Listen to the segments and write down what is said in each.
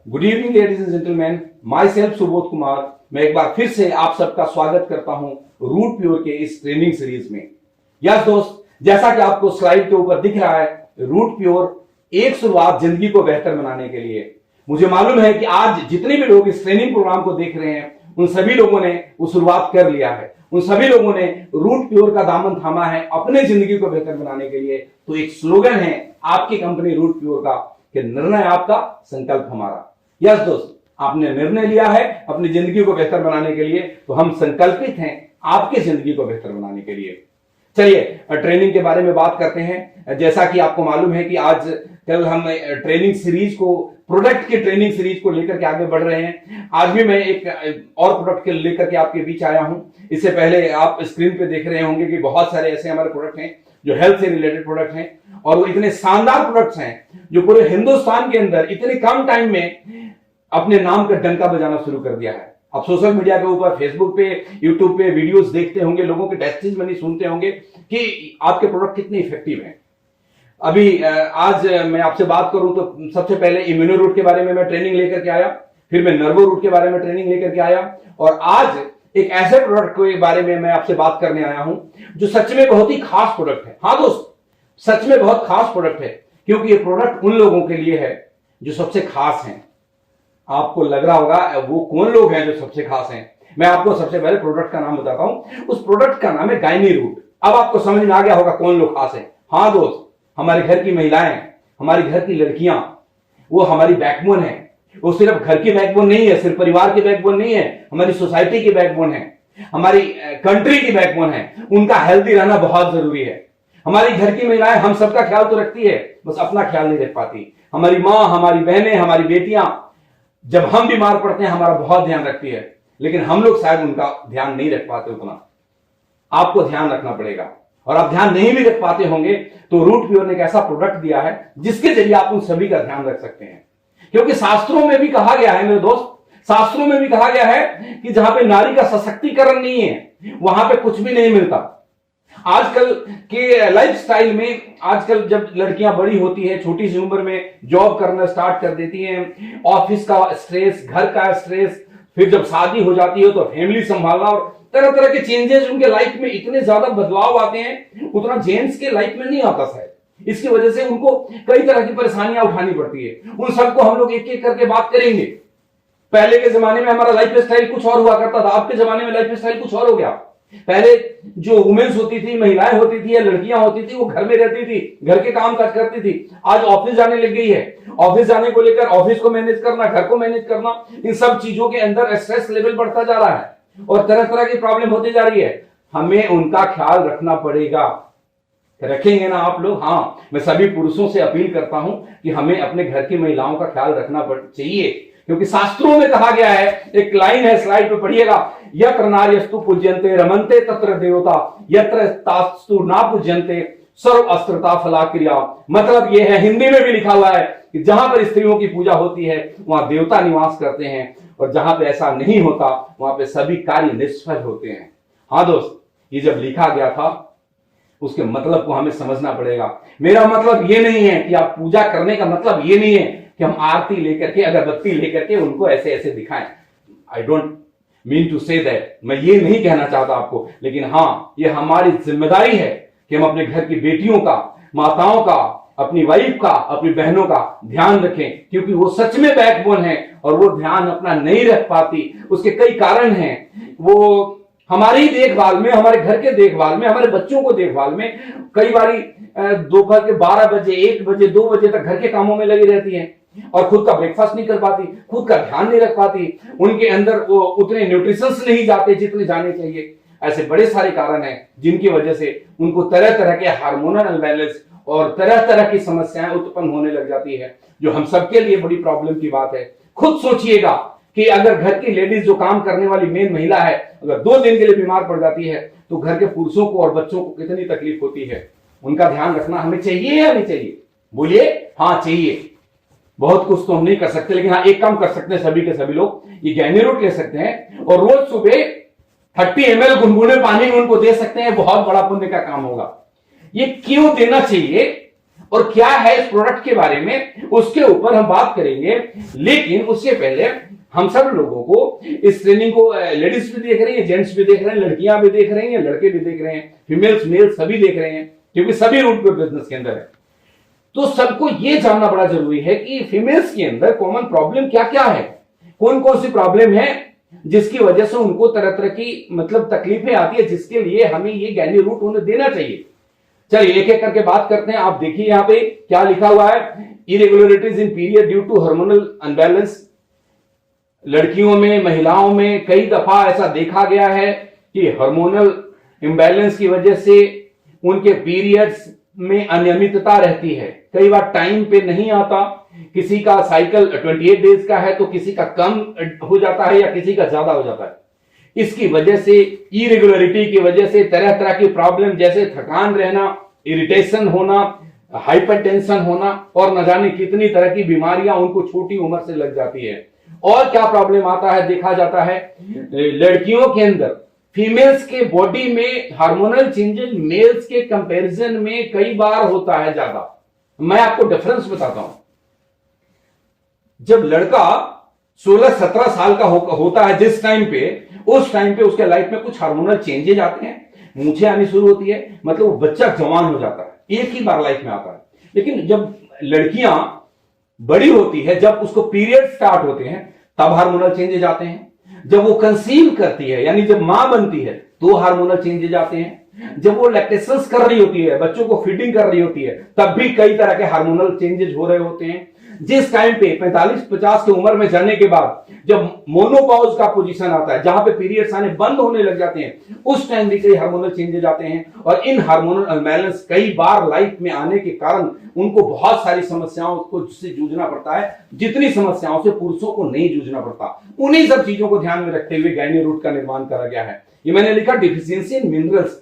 Good evening ladies and gentleman, my self Subodh Kumar. मैं एक बार फिर से आप सबका स्वागत करता हूं रूट प्योर के इस ट्रेनिंग सीरीज में। यस दोस्त, जैसा कि आपको स्लाइड के ऊपर दिख रहा है, रूट प्योर एक शुरुआत जिंदगी को बेहतर बनाने के लिए। मुझे मालूम है कि आज जितने भी लोग इस ट्रेनिंग प्रोग्राम को देख रहे हैं, उन सभी लोगों ने वो शुरुआत कर लिया है। उन सभी लोगों ने रूट प्योर का दामन थामा है अपने जिंदगी को बेहतर बनाने के लिए। तो एक स्लोगन है आपकी कंपनी रूट प्योर का कि निर्णय आपका, संकल्प हमारा। यस दोस्त, आपने निर्णय लिया है अपनी जिंदगी को बेहतर बनाने के लिए, तो हम संकल्पित हैं आपकी जिंदगी को बेहतर बनाने के लिए। चलिए ट्रेनिंग के बारे में बात करते हैं। जैसा कि आपको मालूम है कि आज कल हम ट्रेनिंग सीरीज को, प्रोडक्ट की ट्रेनिंग सीरीज को लेकर के आगे बढ़ रहे हैं। आज भी मैं एक और प्रोडक्ट के लेकर के आपके बीच आया हूं। इससे पहले आप स्क्रीन पे देख रहे होंगे कि बहुत सारे ऐसे हमारे प्रोडक्ट हैं जो हेल्थ से रिलेटेड प्रोडक्ट हैं, और वो इतने शानदार प्रोडक्ट्स हैं जो पूरे हिंदुस्तान के अंदर इतने कम टाइम में अपने नाम का डंका बजाना शुरू कर दिया है। आप सोशल मीडिया के ऊपर, फेसबुक पे, यूट्यूब पे वीडियोस देखते होंगे, लोगों के टेस्टिमनी सुनते होंगे कि आपके प्रोडक्ट कितने इफेक्टिव हैं। अभी आज मैं आपसे बात करूं तो सबसे पहले इम्यूनो रूट के बारे में मैं ट्रेनिंग लेकर के आया, फिर मैं नर्वो रूट के बारे में ट्रेनिंग लेकर के आया, और आज एक ऐसे प्रोडक्ट के बारे में मैं आपसे बात करने आया हूं जो सच में बहुत ही खास प्रोडक्ट है। हाँ दोस्त, सच में बहुत खास प्रोडक्ट है, क्योंकि ये प्रोडक्ट उन लोगों के लिए है जो सबसे खास हैं। आपको लग रहा होगा वो कौन लोग हैं जो सबसे खास हैं। मैं आपको सबसे पहले प्रोडक्ट का नाम बताता हूं। उस प्रोडक्ट का नाम है गायनी रूट। अब आपको समझ में आ गया होगा कौन लोग खास हैं। हाँ दोस्त, हमारे घर की महिलाएं, हमारी घर की लड़कियां, वो हमारी बैकबोन है। वो सिर्फ घर की बैकबोन नहीं है, सिर्फ परिवार की बैकबोन नहीं है, हमारी सोसाइटी की बैकबोन है, हमारी कंट्री की बैकबोन है। उनका हेल्दी रहना बहुत जरूरी है। हमारी घर की महिलाएं हम सबका ख्याल तो रखती है, बस अपना ख्याल नहीं रख पाती। हमारी माँ, हमारी बहनें, हमारी बेटियां जब हम बीमार पड़ते हैं हमारा बहुत ध्यान रखती है, लेकिन हम लोग शायद उनका ध्यान नहीं रख पाते उतना। आपको ध्यान रखना पड़ेगा, और आप ध्यान नहीं भी रख पाते होंगे तो रूट प्योर ने एक ऐसा प्रोडक्ट दिया है जिसके जरिए आप उन सभी का ध्यान रख सकते हैं। क्योंकि शास्त्रों में भी कहा गया है मेरे दोस्त, शास्त्रों में भी कहा गया है कि जहां पे नारी का सशक्तिकरण नहीं है वहां पे कुछ भी नहीं मिलता। आजकल के लाइफस्टाइल में, आजकल जब लड़कियां बड़ी होती है, छोटी सी उम्र में जॉब करना स्टार्ट कर देती हैं, ऑफिस का स्ट्रेस, घर का स्ट्रेस, फिर जब शादी हो जाती है तो फैमिली संभालना, और तरह तरह के चेंजेस उनके लाइफ में, इतने ज्यादा बदलाव आते हैं उतना जेंट्स के लाइफ में नहीं आता शायद। इसकी वजह से उनको कई तरह की परेशानियां उठानी पड़ती है। उन सबको हम लोग एक एक करके बात करेंगे। पहले के जमाने में हमारा लाइफ स्टाइल कुछ और हुआ करता था, आज के जमाने में लाइफ स्टाइल कुछ और हो गया। पहले जो वुमेन्स होती थी, महिलाएं होती थी या लड़कियां होती थी, वो घर में रहती थी, घर के काम काज करती थी। आज ऑफिस जाने लग गई है। ऑफिस जाने को लेकर ऑफिस को मैनेज करना, घर को मैनेज करना, इन सब चीजों के अंदर स्ट्रेस लेवल बढ़ता जा रहा है और तरह तरह की प्रॉब्लम होती जा रही है। हमें उनका ख्याल रखना पड़ेगा। रखेंगे ना आप लोग? हाँ, मैं सभी पुरुषों से अपील करता हूं कि हमें अपने घर की महिलाओं का ख्याल रखना चाहिए, क्योंकि शास्त्रों में कहा गया है, एक लाइन है, स्लाइड पे पढ़िएगा, यत्र नार्यस्तु पूज्यन्ते रमन्ते तत्र देवता यत्र तास्तु ना पूज्यन्ते सर्व अस्त्रता फला क्रिया। मतलब यह है, हिंदी में भी लिखा हुआ है कि जहां पर स्त्रियों की पूजा होती है वहां देवता निवास करते हैं, और जहां पे ऐसा नहीं होता वहां पे सभी कार्य निष्फल होते हैं। हाँ दोस्त, ये जब लिखा गया था उसके मतलब को हमें समझना पड़ेगा। मेरा मतलब ये नहीं है कि आप पूजा करने का मतलब ये नहीं है कि हम आरती लेकर के, अगरबत्ती लेकर के उनको ऐसे ऐसे दिखाएं। I don't mean to say that, मैं ये नहीं कहना चाहता आपको, लेकिन हाँ, ये हमारी जिम्मेदारी है कि हम अपने घर की बेटियों का, माताओं का, अपनी वाइफ का, अपनी बहनों का ध्यान रखें, क्योंकि वो सच में बैकबोन है और वो ध्यान अपना नहीं रख पाती। उसके कई कारण हैं। वो हमारी देखभाल में, हमारे घर के देखभाल में, हमारे बच्चों को देखभाल में कई बारी दोपहर के 12 बजे, 1 बजे, 2 बजे तक घर के कामों में लगी रहती हैं और खुद का ब्रेकफास्ट नहीं कर पाती, खुद का ध्यान नहीं रख पाती, उनके अंदर वो उतने न्यूट्रिशंस नहीं जाते जितने जाने चाहिए। ऐसे बड़े सारे कारण हैं जिनकी वजह से उनको तरह तरह के हार्मोनल अनबैलेंस और तरह तरह की समस्याएं उत्पन्न होने लग जाती है, जो हम सबके लिए बड़ी प्रॉब्लम की बात है। खुद सोचिएगा कि अगर घर की लेडीज, जो काम करने वाली मेन महिला है, अगर 2 दिन के लिए बीमार पड़ जाती है तो घर के पुरुषों को और बच्चों को कितनी तकलीफ होती है। उनका ध्यान रखना हमें चाहिए या नहीं चाहिए? बोलिए। हाँ, चाहिए। बहुत कुछ तो हम नहीं कर सकते, लेकिन हाँ, एक काम कर सकते हैं सभी के सभी लोग, ये गायनी रूट ले सकते हैं और रोज सुबह 30 ml गुनगुने पानी में उनको दे सकते हैं। बहुत बड़ा पुण्य का काम होगा। ये क्यों देना चाहिए और क्या है इस प्रोडक्ट के बारे में, उसके ऊपर हम बात करेंगे। लेकिन उससे पहले हम सब लोगों को इस ट्रेनिंग को लेडीज भी देख रही है, जेंट्स भी देख रहे हैं, लड़कियां भी देख रही हैं, लड़के भी देख रहे हैं, फीमेल्स मेल सभी देख रहे हैं, क्योंकि सभी रूट प्योर बिजनेस के अंदर है। तो सबको यह जानना बड़ा जरूरी है कि फीमेल्स के अंदर कॉमन प्रॉब्लम क्या क्या है, कौन कौन सी प्रॉब्लम है जिसकी वजह से उनको तरह तरह की मतलब तकलीफें आती है, जिसके लिए हमें ये गायनी रूट होने देना चाहिए। चलिए एक एक करके बात करते हैं। आप देखिए यहां पे क्या लिखा हुआ है, irregularities in period due to hormonal unbalance. लड़कियों में, महिलाओं में कई दफा ऐसा देखा गया है कि हार्मोनल इंबैलेंस की वजह से उनके पीरियड्स में अनियमितता रहती है, कई बार टाइम पे नहीं आता, किसी का साइकिल 28 डेज का है तो किसी का कम हो जाता है या किसी का ज्यादा हो जाता है। इसकी वजह से, इरेगुलरिटी की वजह से तरह तरह की प्रॉब्लम जैसे थकान रहना, इरिटेशन होना, हाइपरटेंशन होना और न जाने कितनी तरह की बीमारियां उनको छोटी उम्र से लग जाती है। और क्या प्रॉब्लम आता है, देखा जाता है लड़कियों के अंदर, फीमेल्स के बॉडी में हार्मोनल चेंजेस मेल्स के कंपैरिजन में कई बार होता है ज्यादा। मैं आपको डिफरेंस बताता हूं। जब लड़का 16-17 साल का होता है जिस टाइम पे, उस टाइम पे उसके लाइफ में कुछ हार्मोनल चेंजेस आते हैं, मूछें आनी शुरू होती है, मतलब वो बच्चा जवान हो जाता है, एक ही बार लाइफ में आता है। लेकिन जब लड़कियां बड़ी होती है, जब उसको पीरियड स्टार्ट होते हैं, तब हार्मोनल चेंजेस आते हैं। जब वो कंसीव करती है यानी जब मां बनती है तो हार्मोनल चेंजेस आते हैं। जब वो लैक्टेशंस कर रही होती है, बच्चों को फीडिंग कर रही होती है, तब भी कई तरह के हार्मोनल चेंजेस हो रहे होते हैं। जिस टाइम पे 45-50 की उम्र में जाने के बाद जब मोनोपॉज का पोजीशन आता है, जहां पे पीरियड्स आने बंद होने लग जाते हैं, उस टाइम भी कई हार्मोनल चेंजेस आते हैं। और इन हार्मोनल अनबैलेंस कई बार लाइफ में आने के कारण उनको बहुत सारी समस्याओं को से जूझना पड़ता है, जितनी समस्याओं से पुरुषों को नहीं जूझना पड़ता। उन्हीं सब चीजों को ध्यान में रखते हुए गायनी रूट का निर्माण करा गया है। ये मैंने लिखा deficiency in minerals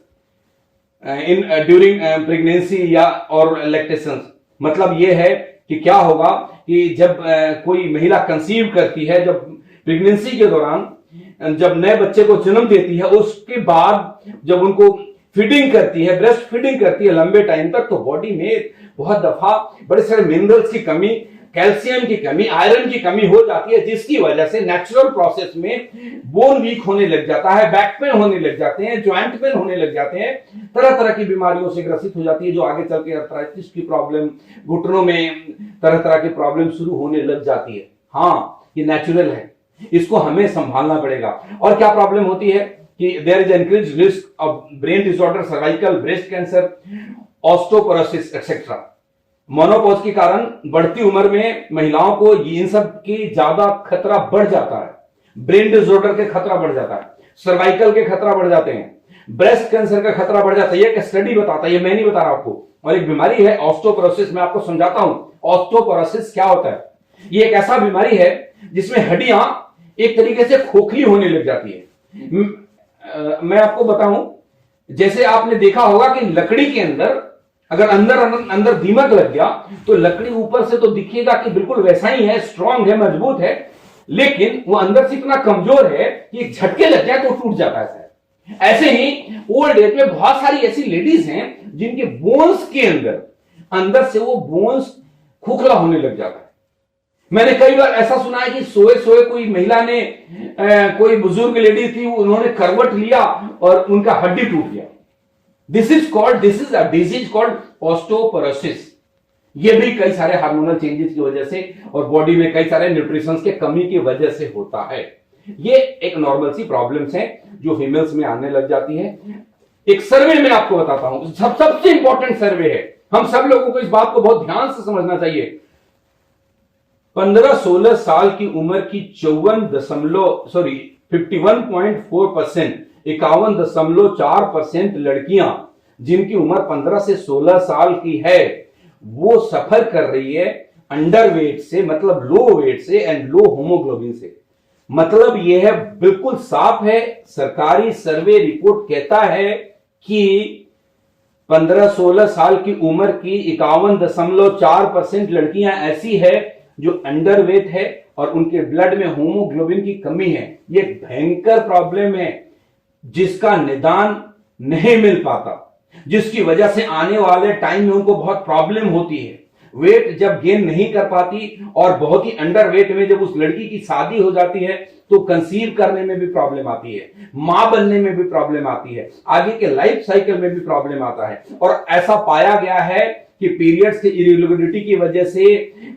in during pregnancy या और लैक्टेशन। मतलब ये है कि क्या होगा कि जब कोई महिला कंसीव करती है, जब प्रेगनेंसी के दौरान जब नए बच्चे को जन्म देती है, उसके बाद जब उनको फीडिंग करती है, ब्रेस्ट फीडिंग करती है लंबे टाइम तक, तो बॉडी में बहुत दफा बड़े सारे मिनरल्स की कमी, कैल्शियम की कमी, आयरन की कमी हो जाती है, जिसकी वजह से नेचुरल प्रोसेस में बोन वीक होने लग जाता है, बैक पेन होने लग जाते हैं, ज्वाइंट पेन होने लग जाते हैं, तरह तरह की बीमारियों से ग्रसित हो जाती है, जो आगे चल के अर्थराइटिस की प्रॉब्लम, घुटनों में तरह तरह की प्रॉब्लम शुरू होने लग जाती है। हाँ, ये नेचुरल है, इसको हमें संभालना पड़ेगा। और क्या प्रॉब्लम होती है कि there is increased risk of brain disorder, cervical, breast cancer, osteoporosis etcetera. Menopause के कारण बढ़ती उम्र में महिलाओं को इन सब की ज्यादा खतरा बढ़ जाता है। ब्रेन डिसऑर्डर के खतरा बढ़ जाता है, सर्वाइकल के खतरा बढ़ जाते हैं, ब्रेस्ट कैंसर का खतरा बढ़ जाता है। ये स्टडी बताता है, ये मैं नहीं बता रहा आपको। और एक बीमारी है ऑस्टियोपोरोसिस, मैं आपको समझाता हूं ऑस्टियोपोरोसिस क्या होता है। ये एक ऐसा बीमारी है जिसमें हड्डियां एक तरीके से खोखली होने लग जाती है। मैं आपको बताऊं, जैसे आपने देखा होगा कि लकड़ी के अंदर अगर अंदर दीमक लग गया तो लकड़ी ऊपर से तो दिखेगा कि बिल्कुल वैसा ही है, स्ट्रांग है, मजबूत है, लेकिन वो अंदर से इतना कमजोर है कि झटके लग जाए तो टूट जाता है। ऐसे ही ओल्ड एज में बहुत सारी ऐसी लेडीज हैं जिनके बोन्स के अंदर से वो बोन्स खोखला होने लग जाता है। मैंने कई बार ऐसा सुना है कि सोए सोए कोई महिला ने कोई बुजुर्ग लेडी थी, उन्होंने करवट लिया और उनका हड्डी टूट गया। This is a disease called osteoporosis. ये भी कई सारे हार्मोनल चेंजेस की वजह से और बॉडी में कई सारे न्यूट्रिशंस के कमी की वजह से होता है। ये एक नॉर्मल सी प्रॉब्लम्स हैं जो फीमेल्स में आने लग जाती है। एक सर्वे में आपको बताता हूं, सबसे इंपॉर्टेंट सर्वे है, हम सब लोगों को इस बात को बहुत ध्यान से समझना चाहिए। 15-16 साल की उम्र की 51.4%, 51.4% लड़कियां जिनकी उम्र 15 से 16 साल की है, वो सफर कर रही है अंडरवेट से, मतलब लो वेट से एंड लो होमोग्लोबिन से। मतलब यह है, बिल्कुल साफ है, सरकारी सर्वे रिपोर्ट कहता है कि 15-16 साल की उम्र की 51.4% लड़कियां ऐसी है जो अंडरवेट है और उनके ब्लड में होमोग्लोबिन की कमी है। यह भयंकर प्रॉब्लम है जिसका निदान नहीं मिल पाता। जिसकी वजह से आने वाले टाइम में उनको बहुत प्रॉब्लम होती है। वेट जब गेन नहीं कर पाती और बहुत ही अंडर वेट में जब उस लड़की की शादी हो जाती है तो कंसीव करने में भी प्रॉब्लम आती है, मां बनने में भी प्रॉब्लम आती है, आगे के लाइफ साइकिल में भी प्रॉब्लम आता है। और ऐसा पाया गया है कि पीरियड्स की इरेगुलरिटी की वजह से,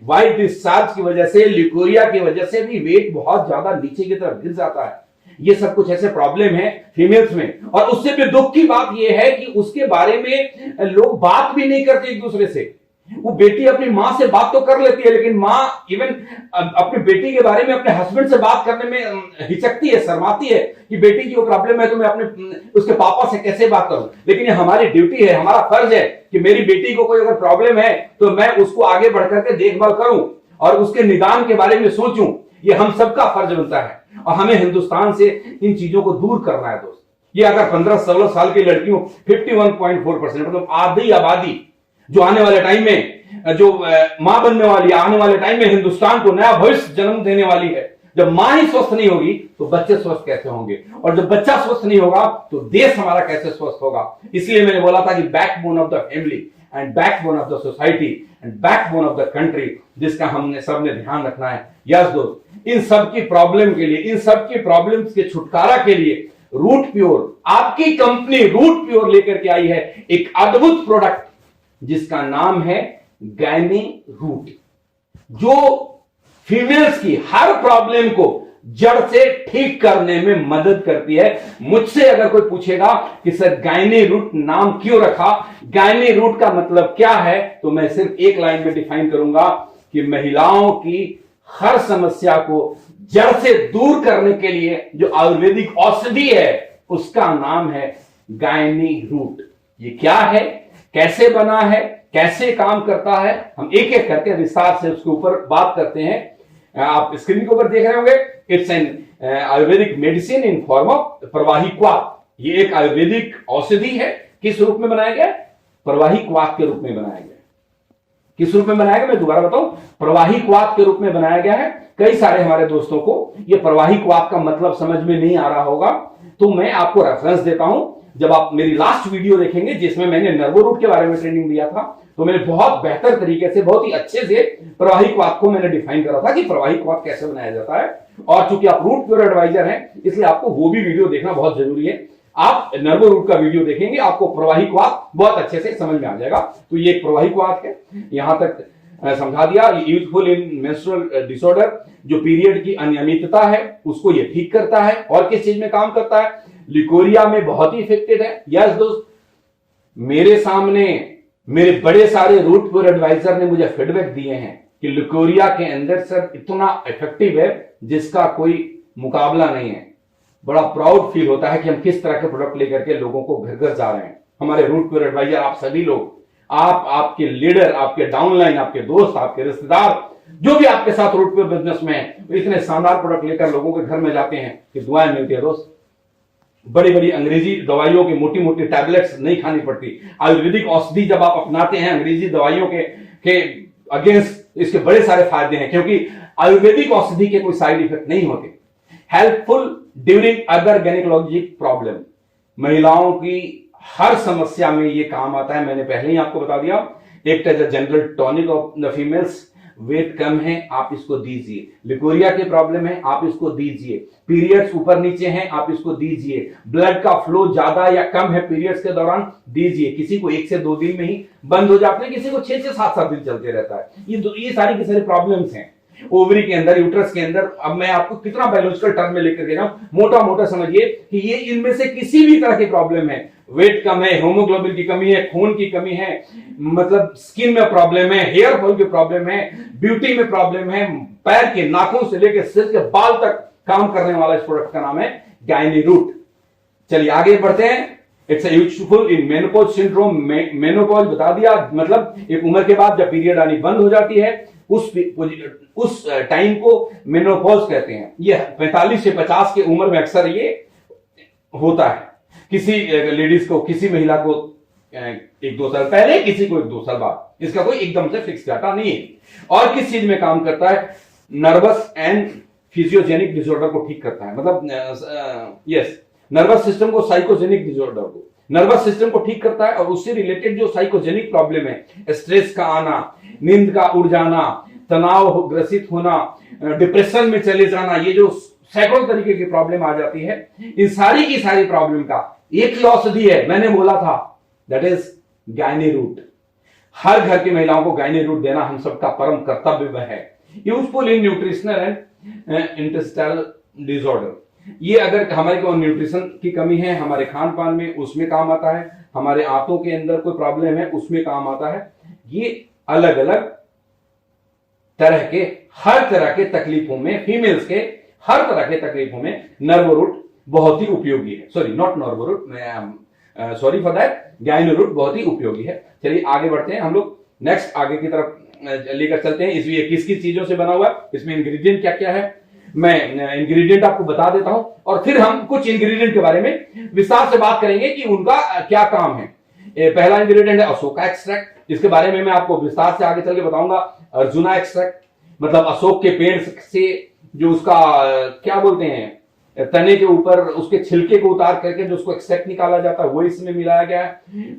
वाइट डिस्चार्ज की वजह से, ल्यूकोरिया की वजह से भी वेट बहुत ज्यादा नीचे की तरफ गिर जाता है। ये सब कुछ ऐसे प्रॉब्लम है फीमेल्स में। और उससे भी दुख की बात यह है कि उसके बारे में लोग बात भी नहीं करते एक दूसरे से। वो बेटी अपनी मां से बात तो कर लेती है, लेकिन मां इवन अपनी बेटी के बारे में अपने हस्बैंड से बात करने में हिचकती है, शर्माती है कि बेटी की वो प्रॉब्लम है तो मैं अपने उसके पापा से कैसे बात करूं। लेकिन ये हमारी ड्यूटी है, हमारा फर्ज है कि मेरी बेटी को कोई अगर प्रॉब्लम है तो मैं उसको आगे बढ़कर के देखभाल करूं और उसके निदान के बारे में सोचूं। ये हम सबका फर्ज बनता है और हमें हिंदुस्तान से इन चीजों को दूर करना है दोस्त। ये अगर 15-16 साल की लड़कियों 51.4% मतलब आधी आबादी जो आने वाले टाइम में जो मां बनने वाली है, आने वाले टाइम में हिंदुस्तान को नया भविष्य जन्म देने वाली है। जब मां ही स्वस्थ नहीं होगी तो बच्चे स्वस्थ कैसे होंगे, और जब बच्चा स्वस्थ नहीं होगा तो देश हमारा कैसे स्वस्थ होगा। इसलिए मैंने बोला था कि backbone of the family and backbone of the society and backbone of the country, जिसका हमने सबने ध्यान रखना है। यस दोस्त, इन सब की प्रॉब्लम के लिए, इन सब की प्रॉब्लम्स के छुटकारा के लिए रूट प्योर, आपकी कंपनी रूट प्योर लेकर के आई है एक अद्भुत प्रोडक्ट जिसका नाम है गायनी रूट, जो फीमेल्स की हर प्रॉब्लम को जड़ से ठीक करने में मदद करती है। मुझसे अगर कोई पूछेगा कि सर गायनी रूट नाम क्यों रखा, गायनी रूट का मतलब क्या है, तो मैं सिर्फ एक लाइन में डिफाइन करूंगा कि महिलाओं की हर समस्या को जड़ से दूर करने के लिए जो आयुर्वेदिक औषधि है उसका नाम है गायनी रूट। ये क्या है, कैसे बना है, कैसे काम करता है, हम एक एक करके विस्तार से उसके ऊपर बात करते हैं। आप स्क्रीन के ऊपर देख रहे होंगे, it's an Ayurvedic medicine in form of प्रवाही क्वाथ। ये एक आयुर्वेदिक औषधि है। किस रूप में बनाया गया? प्रवाही क्वाथ के रूप में बनाया गया। किस रूप में बनाया गया, मैं दोबारा बताऊं, प्रवाही क्वाथ के रूप में बनाया गया है। कई सारे हमारे दोस्तों को ये प्रवाही क्वाथ का मतलब समझ में नहीं आ रहा होगा, तो मैं आपको रेफरेंस देता हूं। जब आप मेरी लास्ट वीडियो देखेंगे जिसमें मैंने नर्वो रूट के बारे में ट्रेनिंग दिया था, तो मैंने बहुत बेहतर तरीके से, बहुत ही अच्छे से प्रवाही क्वाथ को मैंने डिफाइन करा था कि प्रवाही क्वाथ कैसे बनाया जाता है। और चूंकि आप रूट प्योर एडवाइजर हैं, इसलिए आपको वो भी वीडियो देखना बहुत जरूरी है। आप नर्वो रूट का वीडियो देखेंगे, आपको प्रवाही क्वाथ बहुत अच्छे से समझ में आ जाएगा। तो ये एक प्रवाही क्वाथ है, यहां तक समझा दिया। यूथफुल इन मेंस्ट्रुअल डिसऑर्डर, जो पीरियड की अनियमितता है उसको ये ठीक करता है। और किस चीज में काम करता है? लिकोरिया में बहुत ही इफेक्टिव है। यस दोस्त, मेरे सामने मेरे बड़े सारे रूट प्योर एडवाइजर ने मुझे फीडबैक दिए हैं कि लिकोरिया के अंदर सर इतना इफेक्टिव है जिसका कोई मुकाबला नहीं है। बड़ा प्राउड फील होता है कि हम किस तरह के प्रोडक्ट लेकर के लोगों को घर घर जा रहे हैं। हमारे रूट प्योर एडवाइजर, आप सभी लोग, आप, आपके लीडर, आपके डाउनलाइन, आपके दोस्त, आपके रिश्तेदार, जो भी आपके साथ रूट प्योर बिजनेस में है, इतने शानदार प्रोडक्ट लेकर लोगों के घर में जाते हैं कि दुआएं मिलती है दोस्त। बड़ी बड़ी अंग्रेजी दवाइयों की मोटी मोटी टैबलेट्स नहीं खानी पड़ती। आयुर्वेदिक औषधि जब आप अपनाते हैं अंग्रेजी दवाइयों के अगेंस्ट, इसके बड़े सारे फायदे हैं, क्योंकि आयुर्वेदिक औषधि के कोई साइड इफेक्ट नहीं होते। Helpful during other gynaecologic problem, महिलाओं की हर समस्या में ये काम आता है। मैंने पहले ही आपको बता दिया, एक as a general tonic of the females. Weight कम है, आप इसको दीजिए। लिकोरिया की प्रॉब्लम है, आप इसको दीजिए। पीरियड्स ऊपर नीचे हैं, आप इसको दीजिए। ब्लड का फ्लो ज्यादा या कम है पीरियड्स के दौरान, दीजिए। किसी को 1 से 2 दिन में ही बंद हो जाते हैं, किसी को 6 से 7 दिन चलते रहता है। ये सारी की सारी प्रॉब्लम्स हैं ओवरी के अंदर, यूट्रस के अंदर। अब मैं आपको कितना बायोलॉजिकल टर्म में लेकर दे रहा हूं, मोटा मोटा समझिए कि ये इनमें से किसी भी तरह की प्रॉब्लम है। वेट कम है, हीमोग्लोबिन की कमी है, खून की कमी है, मतलब स्किन में प्रॉब्लम है, हेयर फॉल की प्रॉब्लम है, ब्यूटी में प्रॉब्लम है, पैर के नाखून से लेकर सिर के बाल तक काम करने वाला इस प्रोडक्ट का नाम है गायनी रूट। चलिए आगे बढ़ते हैं। It's useful in menopause syndrome. Menopause बता दिया, मतलब एक उम्र के बाद जब पीरियड आनी बंद हो जाती है, उस टाइम को मेनोपॉज कहते हैं। ये 45 से 50 की उम्र में अक्सर ये होता है। किसी लेडीज को, किसी महिला को 1-2 साल पहले, किसी को 1-2 साल बाद। इसका कोई एकदम से फिक्स डाटा नहीं है। और किस चीज में काम करता है? नर्वस एंड फिजियोजेनिक डिसऑर्डर को ठीक करता है। मतलब यस, नर्वस सिस्टम को, साइकोजेनिक डिसऑर्डर को, नर्वस सिस्टम को ठीक करता है और उससे रिलेटेड जो साइकोजेनिक प्रॉब्लम है, स्ट्रेस का आना, नींद का उड़ जाना, तनाव ग्रसित होना, डिप्रेशन में चले जाना, ये जो सैकड़ों तरीके की प्रॉब्लम आ जाती है, इन सारी की सारी प्रॉब्लम का एक ही औषधि है, मैंने बोला था, दैट इज गायनी रूट। हर घर की महिलाओं को गायनी रूट देना हम सबका परम कर्तव्य है। Useful in nutritional and intestinal disorder, ये अगर हमारे को न्यूट्रिशन की कमी है, हमारे खान पान में, उसमें काम आता है, हमारे आंतों के अंदर कोई प्रॉब्लम है उसमें काम आता है। ये अलग अलग तरह के, हर तरह के तकलीफों में, फीमेल्स के हर तरह के तकलीफों में नर्व रूट बहुत ही उपयोगी है। Sorry, not nerve root, sorry for that, Gyni Root बहुत ही उपयोगी है। चलिए आगे बढ़ते हैं, हम लोग नेक्स्ट आगे की तरफ लेकर चलते हैं। इसलिए किस किस चीजों से बना हुआ है, इसमें इंग्रेडिएंट क्या क्या है, मैं इंग्रेडिएंट आपको बता देता हूं और फिर हम कुछ इंग्रेडिएंट के बारे में विस्तार से बात करेंगे कि उनका क्या काम है। पहला इंग्रेडिएंट है अशोका एक्सट्रैक्ट, जिसके बारे में मैं आपको विस्तार से आगे चल के बताऊंगा। अर्जुना एक्सट्रैक्ट, मतलब अशोक के पेड़ से जो उसका क्या बोलते हैं, तने के ऊपर उसके छिलके को उतार करके जो उसको एक्सट्रैक्ट निकाला जाता है, वो इसमें मिलाया गया है।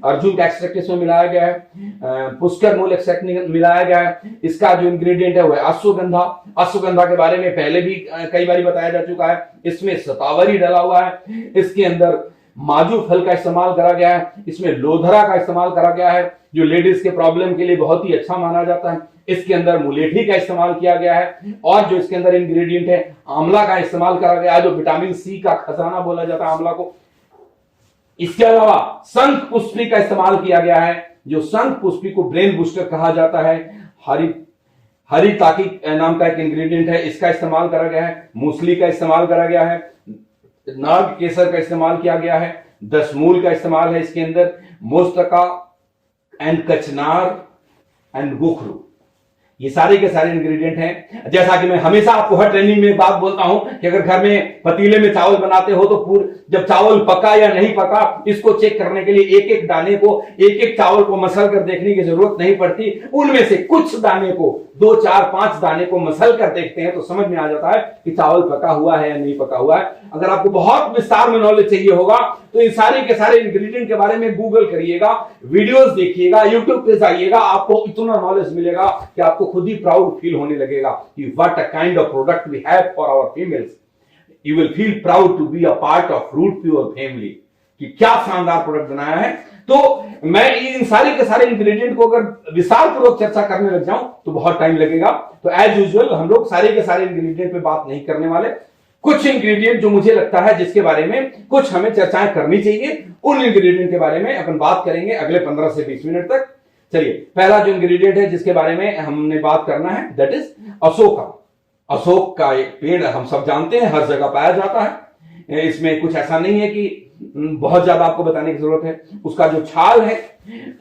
अर्जुन का एक्सट्रैक्ट इसमें मिलाया गया है। पुष्कर मूल एक्सट्रैक्ट मिलाया गया है। इसका जो इंग्रेडिएंट है वो है अश्वगंधा। अश्वगंधा के बारे में पहले भी कई बार बताया जा चुका है। इसमें शतावरी डला हुआ है। इसके अंदर माजू फल का इस्तेमाल करा गया है। इसमें लोधरा का इस्तेमाल करा गया है, जो लेडीज के प्रॉब्लम के लिए बहुत ही अच्छा माना जाता है। इसके अंदर मुलेठी का इस्तेमाल किया गया है और जो इसके अंदर इंग्रेडिएंट है आंवला का इस्तेमाल करा गया है, जो विटामिन सी का खजाना बोला जाता है आंवला को। इसके अलावा शंख पुष्पी का इस्तेमाल किया गया है, जो शंख पुष्पी को ब्रेन बूस्टर कहा जाता है। हरी ताकी नाम का एक इंग्रेडिएंट है, इसका इस्तेमाल करा गया है। मूसली का इस्तेमाल करा गया है। नाग केसर का इस्तेमाल किया गया है। दशमूल का इस्तेमाल है इसके अंदर। मोस्तका एंड कचनार एंड गुखरू, ये सारे के सारे इंग्रेडिएंट हैं। जैसा कि मैं हमेशा आपको हर ट्रेनिंग में एक बात बोलता हूं कि अगर घर में पतीले में चावल बनाते हो तो जब चावल पका या नहीं पका, इसको चेक करने के लिए एक एक दाने को, एक एक चावल को मसल कर देखने की जरूरत नहीं पड़ती। उनमें से कुछ दाने को, 2, 4, 5 दाने को मसल कर देखते हैं तो समझ में आ जाता है कि चावल पका हुआ है या नहीं पका हुआ है। अगर आपको बहुत विस्तार में नॉलेज चाहिए होगा तो इन सारे के सारे इंग्रेडिएंट के बारे में गूगल करिएगा, वीडियोस देखिएगा, यूट्यूब पे जाइएगा, आपको इतना नॉलेज मिलेगा कि आपको खुद ही प्राउड फील होने लगेगा कि what a kind of product we have for our females. You will feel proud to be a part of Root Pure family, कि क्या शानदार प्रोडक्ट बनाया है। तो मैं इन सारे के सारे इंग्रेडिएंट को अगर विस्तार पूर्वक चर्चा करने लग जाऊं तो बहुत टाइम लगेगा। तो एज यूजुअल हम लोग सारे के सारे इंग्रेडिएंट पे बात नहीं करने वाले। कुछ इंग्रेडिएंट जो मुझे लगता है जिसके बारे में कुछ हमें चर्चाएं करनी चाहिए, उन इंग्रेडिएंट के बारे में अपन बात करेंगे अगले 15 से 20 मिनट तक। चलिए, पहला जो इंग्रेडिएंट है जिसके बारे में हमने बात करना है, दैट इज अशोका। अशोक का एक पेड़ हम सब जानते हैं, हर जगह पाया जाता है। इसमें कुछ ऐसा नहीं है कि बहुत ज्यादा आपको बताने की जरूरत है। उसका जो छाल है,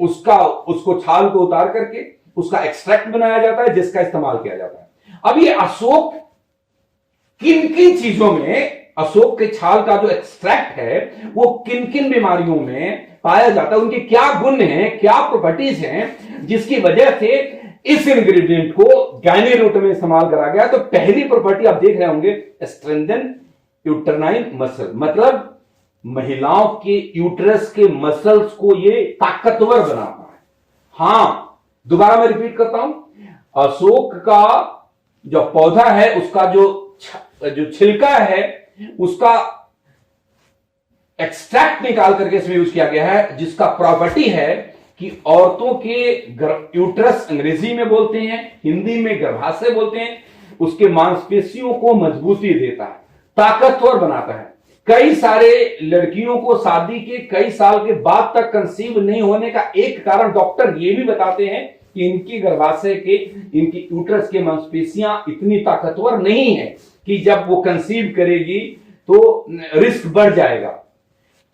उसको छाल को उतार करके उसका एक्सट्रैक्ट बनाया जाता है, जिसका इस्तेमाल किया जाता है। अब ये अशोक किन किन चीजों में, अशोक के छाल का जो एक्सट्रैक्ट है वो किन किन बीमारियों में पाया जाता है, उनके क्या गुण हैं, क्या प्रॉपर्टीज हैं, जिसकी वजह से इस इंग्रेडिएंट को गायनी रूट में इस्तेमाल करा गया। तो पहली प्रॉपर्टी आप देख रहे होंगे, स्ट्रेंथन यूटरनाइन मसल, मतलब महिलाओं के यूट्रस के मसल्स को ये ताकतवर बनाता है। हां, दोबारा मैं रिपीट करता हूं, अशोक का जो पौधा है उसका जो छिलका है उसका एक्सट्रैक्ट निकाल करके इसमें यूज किया गया है, जिसका प्रॉपर्टी है कि औरतों के यूट्रस, अंग्रेजी में बोलते हैं, हिंदी में गर्भाशय बोलते हैं, उसके मांसपेशियों को मजबूती देता है, ताकतवर बनाता है। कई सारे लड़कियों को शादी के कई साल के बाद तक कंसीव नहीं होने का एक कारण डॉक्टर ये भी बताते हैं कि इनकी गर्भाशय के, इनकी यूट्रस के मांसपेशियां इतनी ताकतवर नहीं है कि जब वो कंसीव करेगी तो रिस्क बढ़ जाएगा।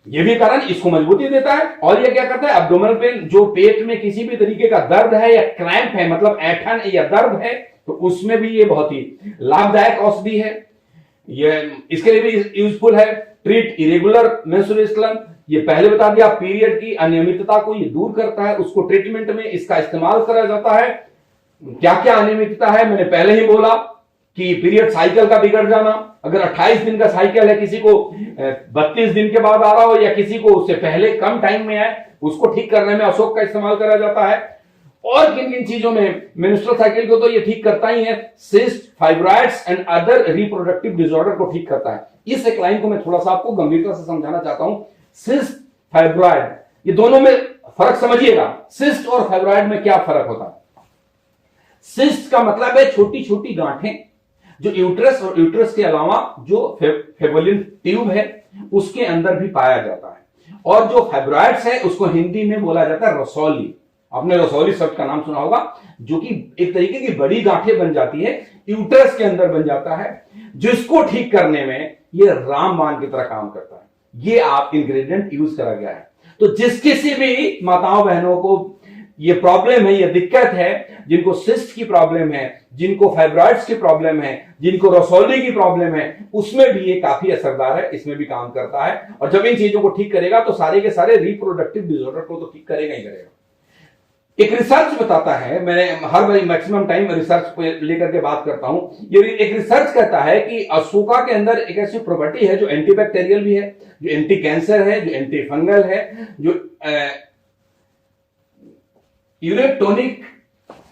ये भी कारण इसको मजबूती देता है। और ये क्या करता है, एब्डोमिनल पेन, जो पेट में किसी भी तरीके का दर्द है या क्रैम्प है, मतलब ऐंठन या दर्द है, तो उसमें भी ये बहुत ही लाभदायक औषधि है। ये इसके लिए भी यूजफुल है। ट्रीट इरेगुलर मेंस्ट्रुएशन, ये पहले बता दिया, पीरियड की अनियमितता को ये दूर करता है, उसको ट्रीटमेंट में इसका इस्तेमाल करा जाता है। क्या क्या अनियमितता है मैंने पहले ही बोला, कि पीरियड साइकिल का बिगड़ जाना, अगर 28 दिन का साइकिल है, किसी को 32 दिन के बाद आ रहा हो या किसी को उससे पहले कम टाइम में आए, उसको ठीक करने में अशोक का इस्तेमाल करा जाता है। और किन किन चीजों में? मेंस्ट्रुअल साइकिल को तो ये ठीक करता ही है, cyst, fibroids and other reproductive disorder को ठीक करता है। इस एक लाइन को मैं थोड़ा सा आपको गंभीरता से समझाना चाहता हूं। सिस्ट, फाइब्रॉइड, ये दोनों में फर्क समझिएगा। सिस्ट और फाइब्रॉइड में क्या फर्क होता है? सिस्ट का मतलब है छोटी छोटी गांठें जो यूट्रस और यूट्रस के अलावा जो फेबोलिन ट्यूब है उसके अंदर भी पाया जाता है। और जो फाइब्रॉइड्स है उसको हिंदी में बोला जाता है रसौली। आपने रसौली शब्द का नाम सुना होगा, जो कि एक तरीके की बड़ी गांठें बन जाती है, यूट्रस के अंदर बन जाता है, जिसको ठीक करने में ये रामबाण की तरह काम करता है। ये आप इंग्रेडिएंट यूज करा गया है। तो जिस किसी भी माताओं बहनों को ये प्रॉब्लम है, ये दिक्कत है, जिनको सिस्ट की प्रॉब्लम है, जिनको फाइब्रॉइड्स की प्रॉब्लम है, जिनको रसौली की प्रॉब्लम है, उसमें भी ये काफी असरदार है, इसमें भी काम करता है। और जब इन चीजों को ठीक करेगा तो सारे के सारे रिप्रोडक्टिव डिसऑर्डर को तो ठीक करेगा ही करेगा। एक रिसर्च बताता है, मैंने हर बार मैक्सिमम टाइम रिसर्च पे लेकर के बात करता हूं, ये एक रिसर्च कहता है कि अशोका के अंदर एक ऐसी प्रॉपर्टी है जो एंटीबैक्टीरियल भी है, जो एंटी कैंसर है, जो एंटी फंगल है, जो यूरेटोनिक,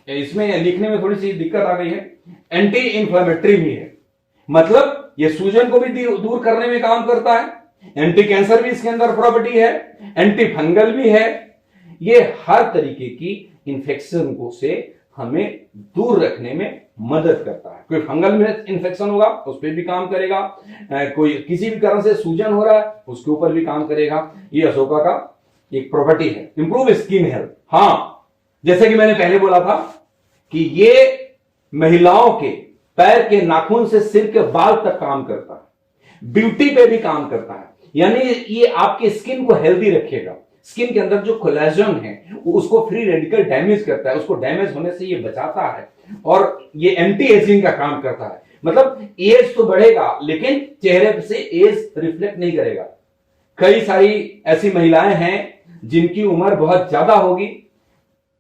इसमें लिखने में थोड़ी सी दिक्कत आ गई है, एंटी इंफ्लेमेटरी भी है। मतलब ये सूजन को भी दूर करने में काम करता है, एंटी कैंसर भी इसके अंदर प्रॉपर्टी है, एंटी फंगल भी है। ये हर तरीके की इंफेक्शन को से हमें दूर रखने में मदद करता है। कोई फंगल में इंफेक्शन होगा उस पर भी काम करेगा, कोई किसी भी कारण से सूजन हो रहा है उसके ऊपर भी काम करेगा। ये अशोका का एक प्रॉपर्टी है। इंप्रूव स्किन हेल्थ, हाँ, जैसे कि मैंने पहले बोला था कि ये महिलाओं के पैर के नाखून से सिर के बाल तक काम करता है, ब्यूटी पे भी काम करता है। यानी ये आपके स्किन को हेल्दी रखेगा। स्किन के अंदर जो कोलेजन है वो उसको फ्री रेडिकल डैमेज करता है, उसको डैमेज होने से ये बचाता है, और ये एंटी एजिंग का काम करता है। मतलब एज तो बढ़ेगा लेकिन चेहरे से एज रिफ्लेक्ट नहीं करेगा। कई सारी ऐसी महिलाएं हैं जिनकी उम्र बहुत ज्यादा होगी,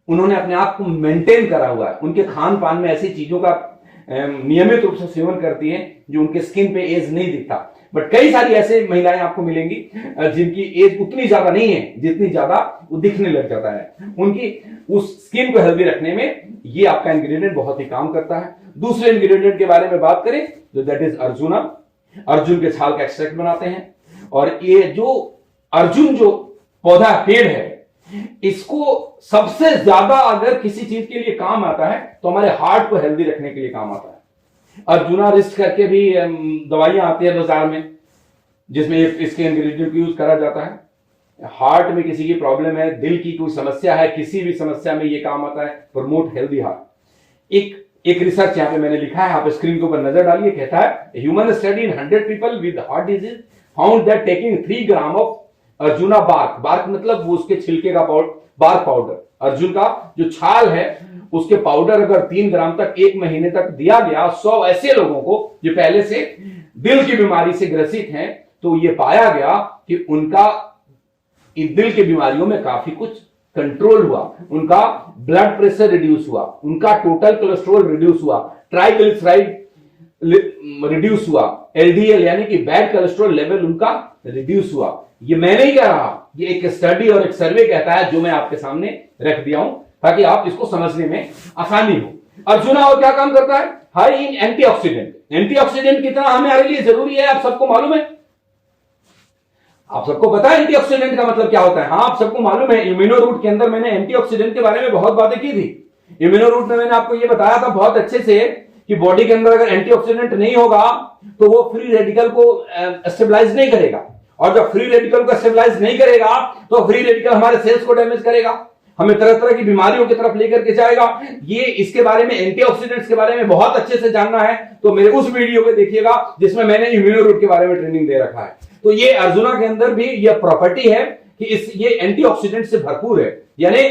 उन्होंने अपने आप को मेंटेन करा हुआ है, उनके खान पान में ऐसी चीजों का नियमित रूप से सेवन करती हैं जो उनके स्किन पे एज नहीं दिखता। बट कई सारी ऐसे महिलाएं आपको मिलेंगी जिनकी एज उतनी ज्यादा नहीं है जितनी ज्यादा वो दिखने लग जाता है। उनकी उस स्किन को हेल्दी रखने में ये आपका इंग्रेडिएंट बहुत ही काम करता है। दूसरे इंग्रेडिएंट के बारे में बात करें तो दैट इज अर्जुना। अर्जुन के छाल का एक्सट्रैक्ट बनाते हैं, और ये जो अर्जुन जो पौधा पेड़ है, इसको सबसे ज्यादा अगर किसी चीज के लिए काम आता है तो हमारे हार्ट को हेल्दी रखने के लिए काम आता है। अर्जुना रिस्ट करके भी दवाइयां आती है बाजार में, जिसमें इसके इंग्रेडिएंट यूज करा जाता है। हार्ट में किसी की प्रॉब्लम है, दिल की कोई समस्या है, किसी भी समस्या में ये काम आता है, प्रमोट हेल्दी हार्ट। एक रिसर्च यहां पे मैंने लिखा है, आप स्क्रीन के ऊपर नजर डालिए। कहता है human study in 100 people with heart disease found that taking 3 gram of arjuna bark मतलब वो उसके छिलके का बार्क पाउडर, अर्जुन का जो छाल है उसके पाउडर अगर 3 ग्राम तक 1 महीने तक दिया गया 100 ऐसे लोगों को जो पहले से दिल की बीमारी से ग्रसित हैं, तो ये पाया गया कि उनका दिल की बीमारियों में काफी कुछ कंट्रोल हुआ, उनका ब्लड प्रेशर रिड्यूस हुआ, उनका टोटल कोलेस्ट्रॉल रिड्यूस हुआ, ट्राइग्लिसराइड रिड्यूस हुआ, एलडीएल यानी कि बैड कोलेस्ट्रॉल लेवल उनका रिड्यूस हुआ। ये मैं नहीं कह रहा, ये एक स्टडी और एक सर्वे कहता है, जो मैं आपके सामने रख दिया हूं ताकि आप इसको समझने में आसानी हो। अर्जुना और क्या काम करता है? High in antioxidant. एंटीऑक्सीडेंट कितना हमारे लिए जरूरी है आप सबको मालूम है? आप सबको पता है एंटीऑक्सीडेंट का मतलब क्या होता है? हाँ, आप सबको मालूम है। इम्यूनो रूट के अंदर मैंने एंटीऑक्सीडेंट के बारे में बहुत बातें की थी। इम्यूनो रूट में मैंने आपको यह बताया था बहुत अच्छे से कि बॉडी के अंदर अगर एंटीऑक्सीडेंट नहीं होगा तो वो फ्री रेडिकल को स्टेबलाइज नहीं करेगा, और जब फ्री रेडिकल को स्टेबलाइज नहीं करेगा तो फ्री रेडिकल हमारे सेल्स को डैमेज करेगा, हमें तरह तरह की बीमारियों की तरफ लेकर के जाएगा। ये इसके बारे में, एंटीऑक्सीडेंट्स के बारे में बहुत अच्छे से जानना है तो मेरे उस वीडियो को देखिएगा जिसमें मैंने इम्यूनो रूट के बारे में ट्रेनिंग दे रखा है। तो ये अर्जुना के अंदर भी यह प्रॉपर्टी है कि ये एंटीऑक्सीडेंट से भरपूर है। यानी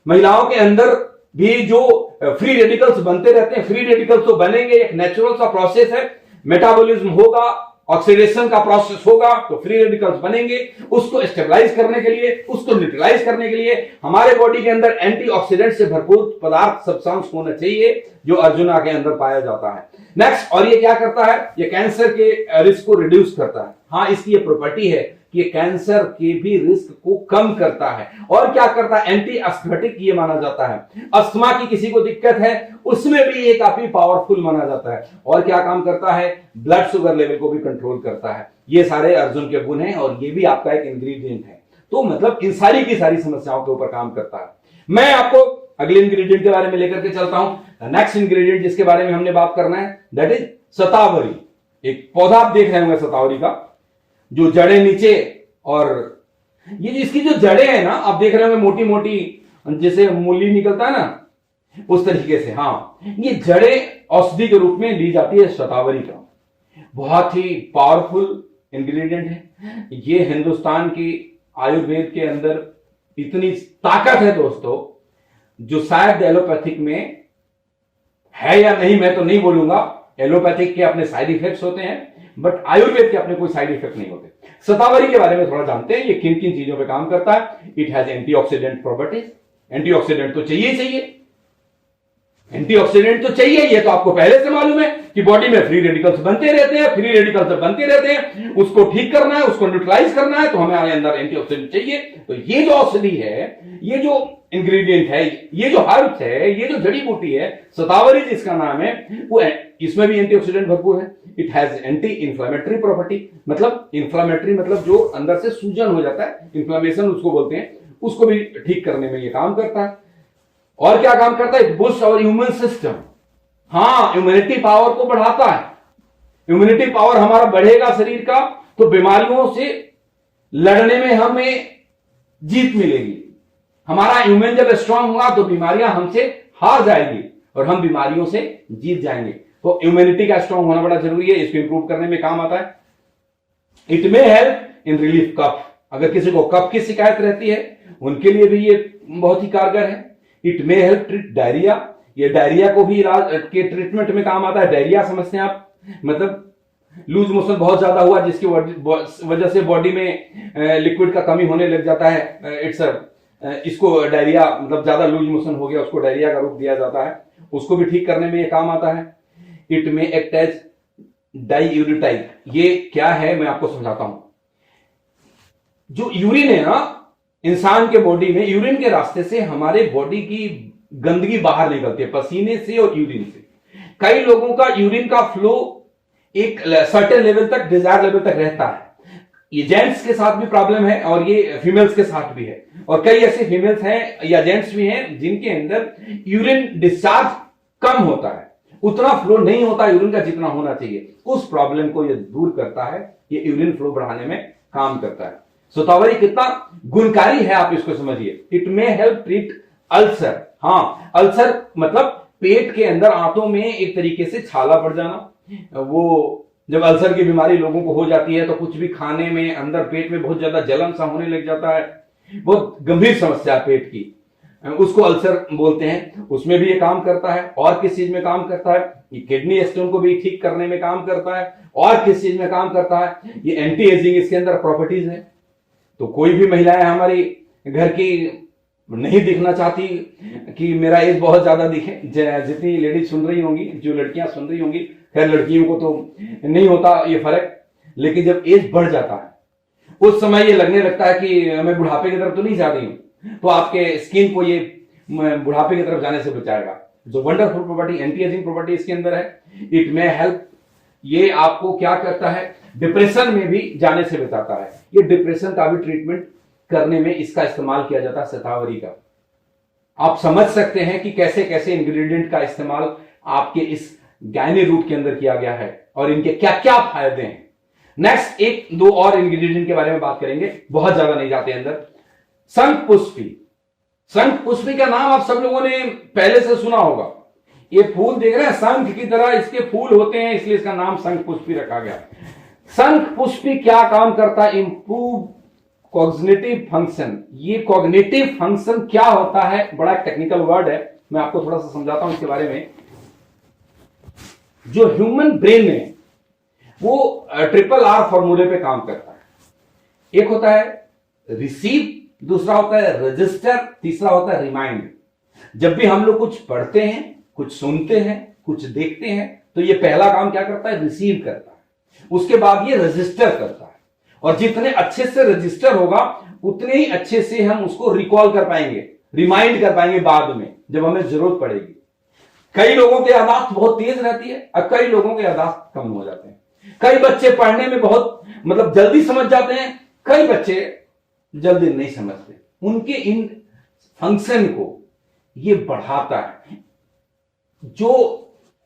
महिलाओं के अंदर भी जो फ्री रेडिकल्स बनते रहते हैं, फ्री रेडिकल्स तो बनेंगे, एक नेचुरल सा प्रोसेस है, मेटाबॉलिज्म होगा, ऑक्सीडेशन का प्रोसेस होगा तो फ्री रेडिकल्स बनेंगे। उसको स्टेबलाइज करने के लिए, उसको न्यूट्रलाइज करने के लिए हमारे बॉडी के अंदर एंटीऑक्सीडेंट से भरपूर पदार्थ, सब्सटेंस होना चाहिए जो अर्जुना के अंदर पाया जाता है। नेक्स्ट, और ये क्या करता है, ये कैंसर के रिस्क को रिड्यूस करता है। हाँ, इसकी ये प्रॉपर्टी है कि ये कैंसर के भी रिस्क को कम करता है। और क्या करता है, एंटी अस्थमेटिक ये माना जाता है। अस्थमा की किसी को दिक्कत है उसमें भी ये काफी पावरफुल माना जाता है। और क्या काम करता है, ब्लड शुगर लेवल को भी कंट्रोल करता है। ये सारे अर्जुन के गुण हैं और ये भी आपका एक इंग्रेडिएंट है। तो मतलब इन सारी की सारी समस्याओं के ऊपर काम करता है। मैं आपको अगले इंग्रेडिएंट के बारे में लेकर के चलता हूं। नेक्स्ट इंग्रेडिएंट जिसके बारे में हमने बात करना है दैट इज शतावरी। एक पौधा आप देख रहे होंगे शतावरी का, जो जड़ें नीचे, और ये इसकी जो जड़ें हैं ना, आप देख रहे होंगे मोटी मोटी, जैसे मूली निकलता है ना, उस तरीके से। हाँ, ये जड़ें औषधि के रूप में ली जाती है शतावरी का। बहुत ही पावरफुल इंग्रेडिएंट है ये। हिंदुस्तान की आयुर्वेद के अंदर इतनी ताकत है दोस्तों, जो शायद एलोपैथिक में है या नहीं, मैं तो नहीं बोलूंगा। एलोपैथिक के अपने साइड इफेक्ट्स होते हैं, बट आयुर्वेद के अपने कोई साइड इफेक्ट नहीं होते। शतावरी के बारे में थोड़ा जानते हैं, ये किन किन चीजों पे काम करता है। It has antioxidant properties. Antioxidant तो चाहिए ही चाहिए, एंटीऑक्सीडेंट तो चाहिए, ये तो आपको पहले से मालूम है कि बॉडी में फ्री रेडिकल्स बनते रहते हैं, फ्री रेडिकल्स बनते रहते हैं, उसको ठीक करना है, उसको न्यूट्रलाइज करना है, तो हमें अंदर एंटीऑक्सीडेंट चाहिए। तो ये जो औषधि है, ये जो इंग्रेडिएंट है, ये जो हर्ब्स है, ये जो जड़ी बूटी है शतावरी जिसका नाम है, वो इसमें भी एंटीऑक्सीडेंट भरपूर है। It has anti inflammatory property, मतलब इंफ्लेमेटरी मतलब जो अंदर से सूजन हो जाता है, इंफ्लेमेशन उसको बोलते हैं, उसको भी ठीक करने में ये काम करता है। और क्या काम करता है, बूस्ट आवर इम्यून सिस्टम। हाँ, इम्यूनिटी पावर को बढ़ाता है। इम्यूनिटी पावर हमारा बढ़ेगा शरीर का, तो बीमारियों से लड़ने में हमें जीत मिलेगी। हमारा इम्यून जब स्ट्रांग होगा तो बीमारियां हमसे हार जाएगी और हम बीमारियों से जीत जाएंगे। तो इम्यूनिटी का स्ट्रांग होना बड़ा जरूरी है, इसको इंप्रूव करने में काम आता है। It may help in relief cough. अगर किसी को कफ की शिकायत रहती है उनके लिए भी ये बहुत ही कारगर है। It may help treat diarrhoea. ये डायरिया को भी इलाज के ट्रीटमेंट में काम आता है। डायरिया समझते हैं आप, मतलब लूज मोशन बहुत ज्यादा हुआ जिसकी वजह से बॉडी में लिक्विड का कमी होने लग जाता है। इसको डायरिया, मतलब ज्यादा लूज मोशन हो गया, उसको डायरिया का रूप दिया जाता है, उसको भी ठीक करने में ये काम आता है। इट में एक्ट एज डाईयूरेटाइक। ये क्या है मैं आपको समझाता हूं। जो यूरिन है ना, इंसान के बॉडी में यूरिन के रास्ते से हमारे बॉडी की गंदगी बाहर निकलती है, पसीने से और यूरिन से। कई लोगों का यूरिन का फ्लो एक सर्टेन लेवल तक, डिजायर लेवल तक रहता है। ये जेंट्स के साथ भी प्रॉब्लम है और ये फीमेल्स के साथ भी है। और कई ऐसे फीमेल्स हैं या जेंट्स भी हैं जिनके अंदर यूरिन डिस्चार्ज कम होता है, उतना फ्लो नहीं होता यूरिन का जितना होना चाहिए। उस प्रॉब्लम को ये दूर करता है, ये यूरिन फ्लो बढ़ाने में काम करता है। शतावरी कितना गुणकारी है आप इसको समझिए। It may help treat ulcer. हाँ, अल्सर मतलब पेट के अंदर आंतों में एक तरीके से छाला पड़ जाना। वो जब अल्सर की बीमारी लोगों को हो जाती है तो कुछ भी खाने में अंदर पेट में बहुत ज्यादा जलन सा होने लग जाता है, बहुत गंभीर समस्या पेट की, उसको अल्सर बोलते हैं। उसमें भी ये काम करता है। और किस चीज में काम करता है, ये किडनी स्टोन को भी ठीक करने में काम करता है। और किस चीज में काम करता है, ये एंटी एजिंग इसके अंदर प्रॉपर्टीज है। तो कोई भी महिलाएं हमारी घर की नहीं दिखना चाहती कि मेरा एज बहुत ज्यादा दिखे। जितनी लेडीज सुन रही होंगी, जो लड़कियां सुन रही होंगी, खैर लड़कियों को तो नहीं होता ये फर्क, लेकिन जब एज बढ़ जाता है उस समय ये लगने लगता है कि मैं बुढ़ापे की तरफ तो नहीं जा रही हूं, तो आपके स्किन को ये बुढ़ापे की तरफ जाने से बचाएगा। जो wonderful property, anti ageing property इसके अंदर है। इट मे हेल्प, ये आपको क्या करता है, डिप्रेशन में भी जाने से बचाता है। ये डिप्रेशन का भी ट्रीटमेंट करने में इसका इस्तेमाल किया जाता है शतावरी का। आप समझ सकते हैं कि कैसे कैसे इंग्रेडिएंट का इस्तेमाल आपके इस गायनी रूट के अंदर किया गया है और इनके क्या क्या फायदे हैं। नेक्स्ट एक दो और इंग्रेडिएंट के बारे में बात करेंगे, बहुत ज्यादा नहीं जाते अंदर। शंख पुष्पी। शंख पुष्पी का नाम आप सब लोगों ने पहले से सुना होगा। ये फूल देख रहे हैं, शंख की तरह इसके फूल होते हैं, इसलिए इसका नाम शंख पुष्पी रखा गया। शंख पुष्पी क्या काम करता है, इंप्रूव कॉग्निटिव फंक्शन। ये कॉग्निटिव फंक्शन क्या होता है, बड़ा टेक्निकल वर्ड है, मैं आपको थोड़ा सा समझाता हूं इसके बारे में। जो ह्यूमन ब्रेन है वो RRR फॉर्मूले पे काम करता है। एक होता है रिसीव, दूसरा होता है रजिस्टर, तीसरा होता है रिमाइंड। जब भी हम लोग कुछ पढ़ते हैं, कुछ सुनते हैं, कुछ देखते हैं, तो ये पहला काम क्या करता है, रिसीव करता है। उसके बाद ये रजिस्टर करता है, और जितने अच्छे से रजिस्टर होगा उतने ही अच्छे से हम उसको रिकॉल कर पाएंगे, रिमाइंड कर पाएंगे बाद में जब हमें जरूरत पड़ेगी। कई लोगों की याददाश्त बहुत तेज रहती है और कई लोगों की याददाश्त कम हो जाते हैं। कई बच्चे पढ़ने में बहुत जल्दी समझ जाते हैं, कई बच्चे जल्दी नहीं समझते। उनके इन फंक्शन को ये बढ़ाता है। जो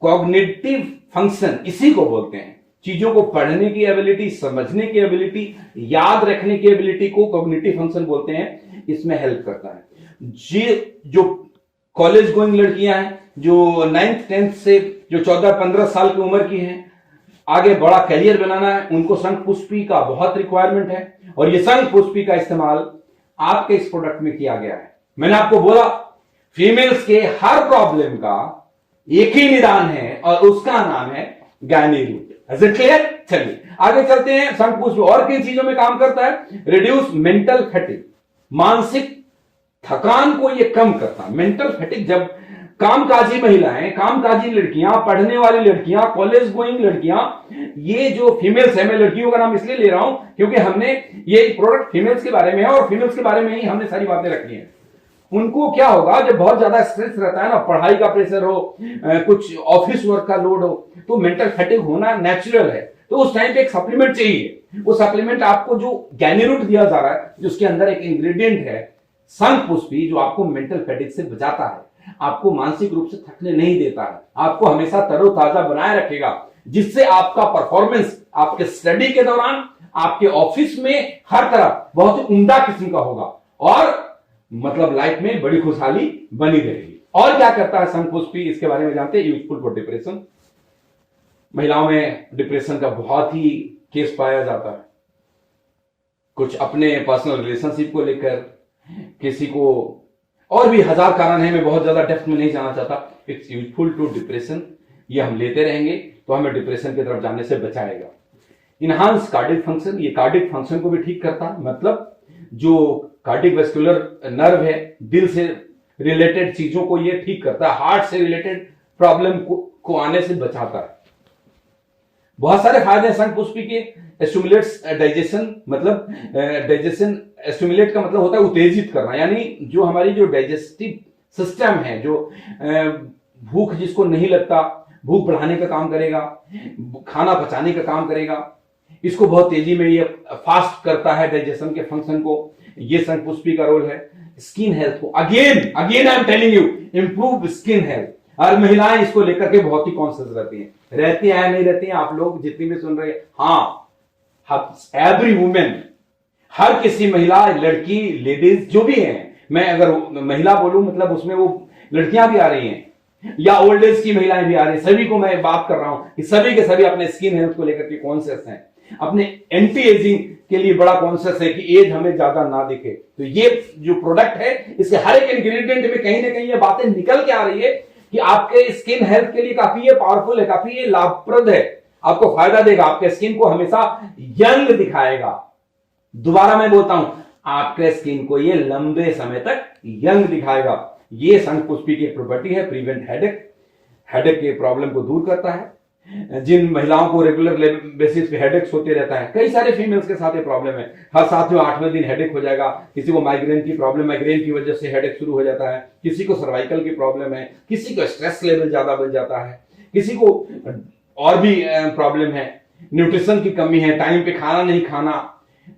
कॉग्निटिव फंक्शन इसी को बोलते हैं, चीजों को पढ़ने की एबिलिटी, समझने की एबिलिटी, याद रखने की एबिलिटी को कॉग्निटिव फंक्शन बोलते हैं। इसमें हेल्प करता है। जो कॉलेज गोइंग लड़कियां हैं, जो 9th 10th से जो 14-15 साल की उम्र की हैं, आगे बड़ा करियर बनाना है, उनको शंखपुष्पी का बहुत रिक्वायरमेंट है। और ये शंखपुष्पी का इस्तेमाल आपके इस प्रोडक्ट में किया गया है। मैंने आपको बोला फीमेल्स के हर प्रॉब्लम का एक ही निदान है और उसका नाम है Gyni Root. Is it clear? चलिए आगे चलते हैं। शंखपुष्पी और किन चीजों में काम करता है? रिड्यूस मेंटल फैटिग, मानसिक थकान को ये कम करता है। मेंटल फैटिग, जब कामकाजी महिलाएं, कामकाजी लड़कियां, पढ़ने वाली लड़कियां, कॉलेज गोइंग लड़कियां, ये जो फीमेल्स है, मैं लड़कियों का नाम इसलिए ले रहा हूं क्योंकि हमने ये प्रोडक्ट फीमेल्स के बारे में है और फीमेल्स के बारे में ही हमने सारी बातें रखी हैं। उनको क्या होगा, जब बहुत ज्यादा स्ट्रेस रहता है ना, पढ़ाई का प्रेशर हो, कुछ ऑफिस वर्क का लोड हो, तो मेंटल फैटिग होना नेचुरल है। तो उस टाइम पे एक सप्लीमेंट चाहिए। वो सप्लीमेंट आपको जो गैनीरूट दिया जा रहा है, जिसके अंदर एक इंग्रेडिएंट है शंखपुष्पी, जो आपको मेंटल फैटिग से बचाता है, आपको मानसिक रूप से थकने नहीं देता है, आपको हमेशा तरोताजा बनाए रखेगा, जिससे आपका परफॉर्मेंस आपके स्टडी के दौरान, आपके ऑफिस में, हर तरफ बहुत ही उम्दा किस्म का होगा और लाइफ में बड़ी खुशहाली बनी रहेगी। और क्या करता है शंखपुष्पी, इसके बारे में जानते हैं। Useful for depression. महिलाओं में डिप्रेशन का बहुत ही केस पाया जाता है, कुछ अपने पर्सनल रिलेशनशिप को लेकर, किसी को और भी हजार कारण है, मैं बहुत ज्यादा डेप्थ में नहीं जाना चाहता। इट्स यूजफुल टू डिप्रेशन, ये हम लेते रहेंगे तो हमें डिप्रेशन की तरफ जाने से बचाएगा। इनहांस कार्डिक फंक्शन, ये कार्डिक फंक्शन को भी ठीक करता है, मतलब जो कार्डिक वेस्कुलर नर्व है, दिल से रिलेटेड चीजों को ये ठीक करता है, हार्ट से रिलेटेड प्रॉब्लम को आने से बचाता है। बहुत सारे फायदे हैं शंखपुष्पी के। स्टिमुलेट्स डाइजेशन, डाइजेशन स्टिमुलेट का मतलब होता है उत्तेजित करना, यानी जो हमारी जो डाइजेस्टिव सिस्टम है, जो भूख जिसको नहीं लगता, भूख बढ़ाने का काम करेगा, खाना पचाने का काम करेगा, इसको बहुत तेजी में ये फास्ट करता है डाइजेशन के फंक्शन को। ये शंखपुष्पी का रोल है। स्किन हेल्थ को again I am telling you, improve skin health. और महिलाएं इसको लेकर के बहुत ही कॉन्शियस रहती हैं नहीं रहती हैं, आप लोग जितनी भी सुन रहे हैं, हाँ, एवरी वुमेन, हर किसी महिला, लड़की, लेडीज जो भी हैं, मैं अगर महिला बोलूं उसमें वो लड़कियां भी आ रही हैं या ओल्ड एज की महिलाएं भी आ रही हैं, सभी को मैं बात कर रहा हूं कि सभी के सभी अपने स्किन हेल्थ को लेकर के कॉन्शियस हैं, अपने एंटी एजिंग के लिए बड़ा कॉन्शियस है कि एज हमें ज्यादा ना दिखे। तो ये जो प्रोडक्ट है, इसके हर एक इंग्रेडिएंट में कहीं ना कहीं ये बातें निकल के आ रही है कि आपके स्किन हेल्थ के लिए काफी ये पावरफुल है, काफी ये लाभप्रद है, आपको फायदा देगा, आपके स्किन को हमेशा यंग दिखाएगा। दोबारा मैं बोलता हूं, आपके स्किन को ये लंबे समय तक यंग दिखाएगा। ये शंखपुष्पी की प्रॉपर्टी है। प्रिवेंट हेडेक के प्रॉब्लम को दूर करता है। जिन महिलाओं को रेगुलर बेसिस पे हेडेक्स होते रहता है, कई सारे फीमेल्स के साथ ये प्रॉब्लम है, हर साथियों 8वें दिन हेडेक हो जाएगा। किसी को माइग्रेन की प्रॉब्लम, माइग्रेन की वजह से हेडेक शुरू हो जाता है, किसी को सर्वाइकल की प्रॉब्लम है, किसी को स्ट्रेस लेवल ज्यादा बढ़ जाता है, किसी को और भी प्रॉब्लम है, न्यूट्रिशन की कमी है, टाइम पे खाना नहीं खाना,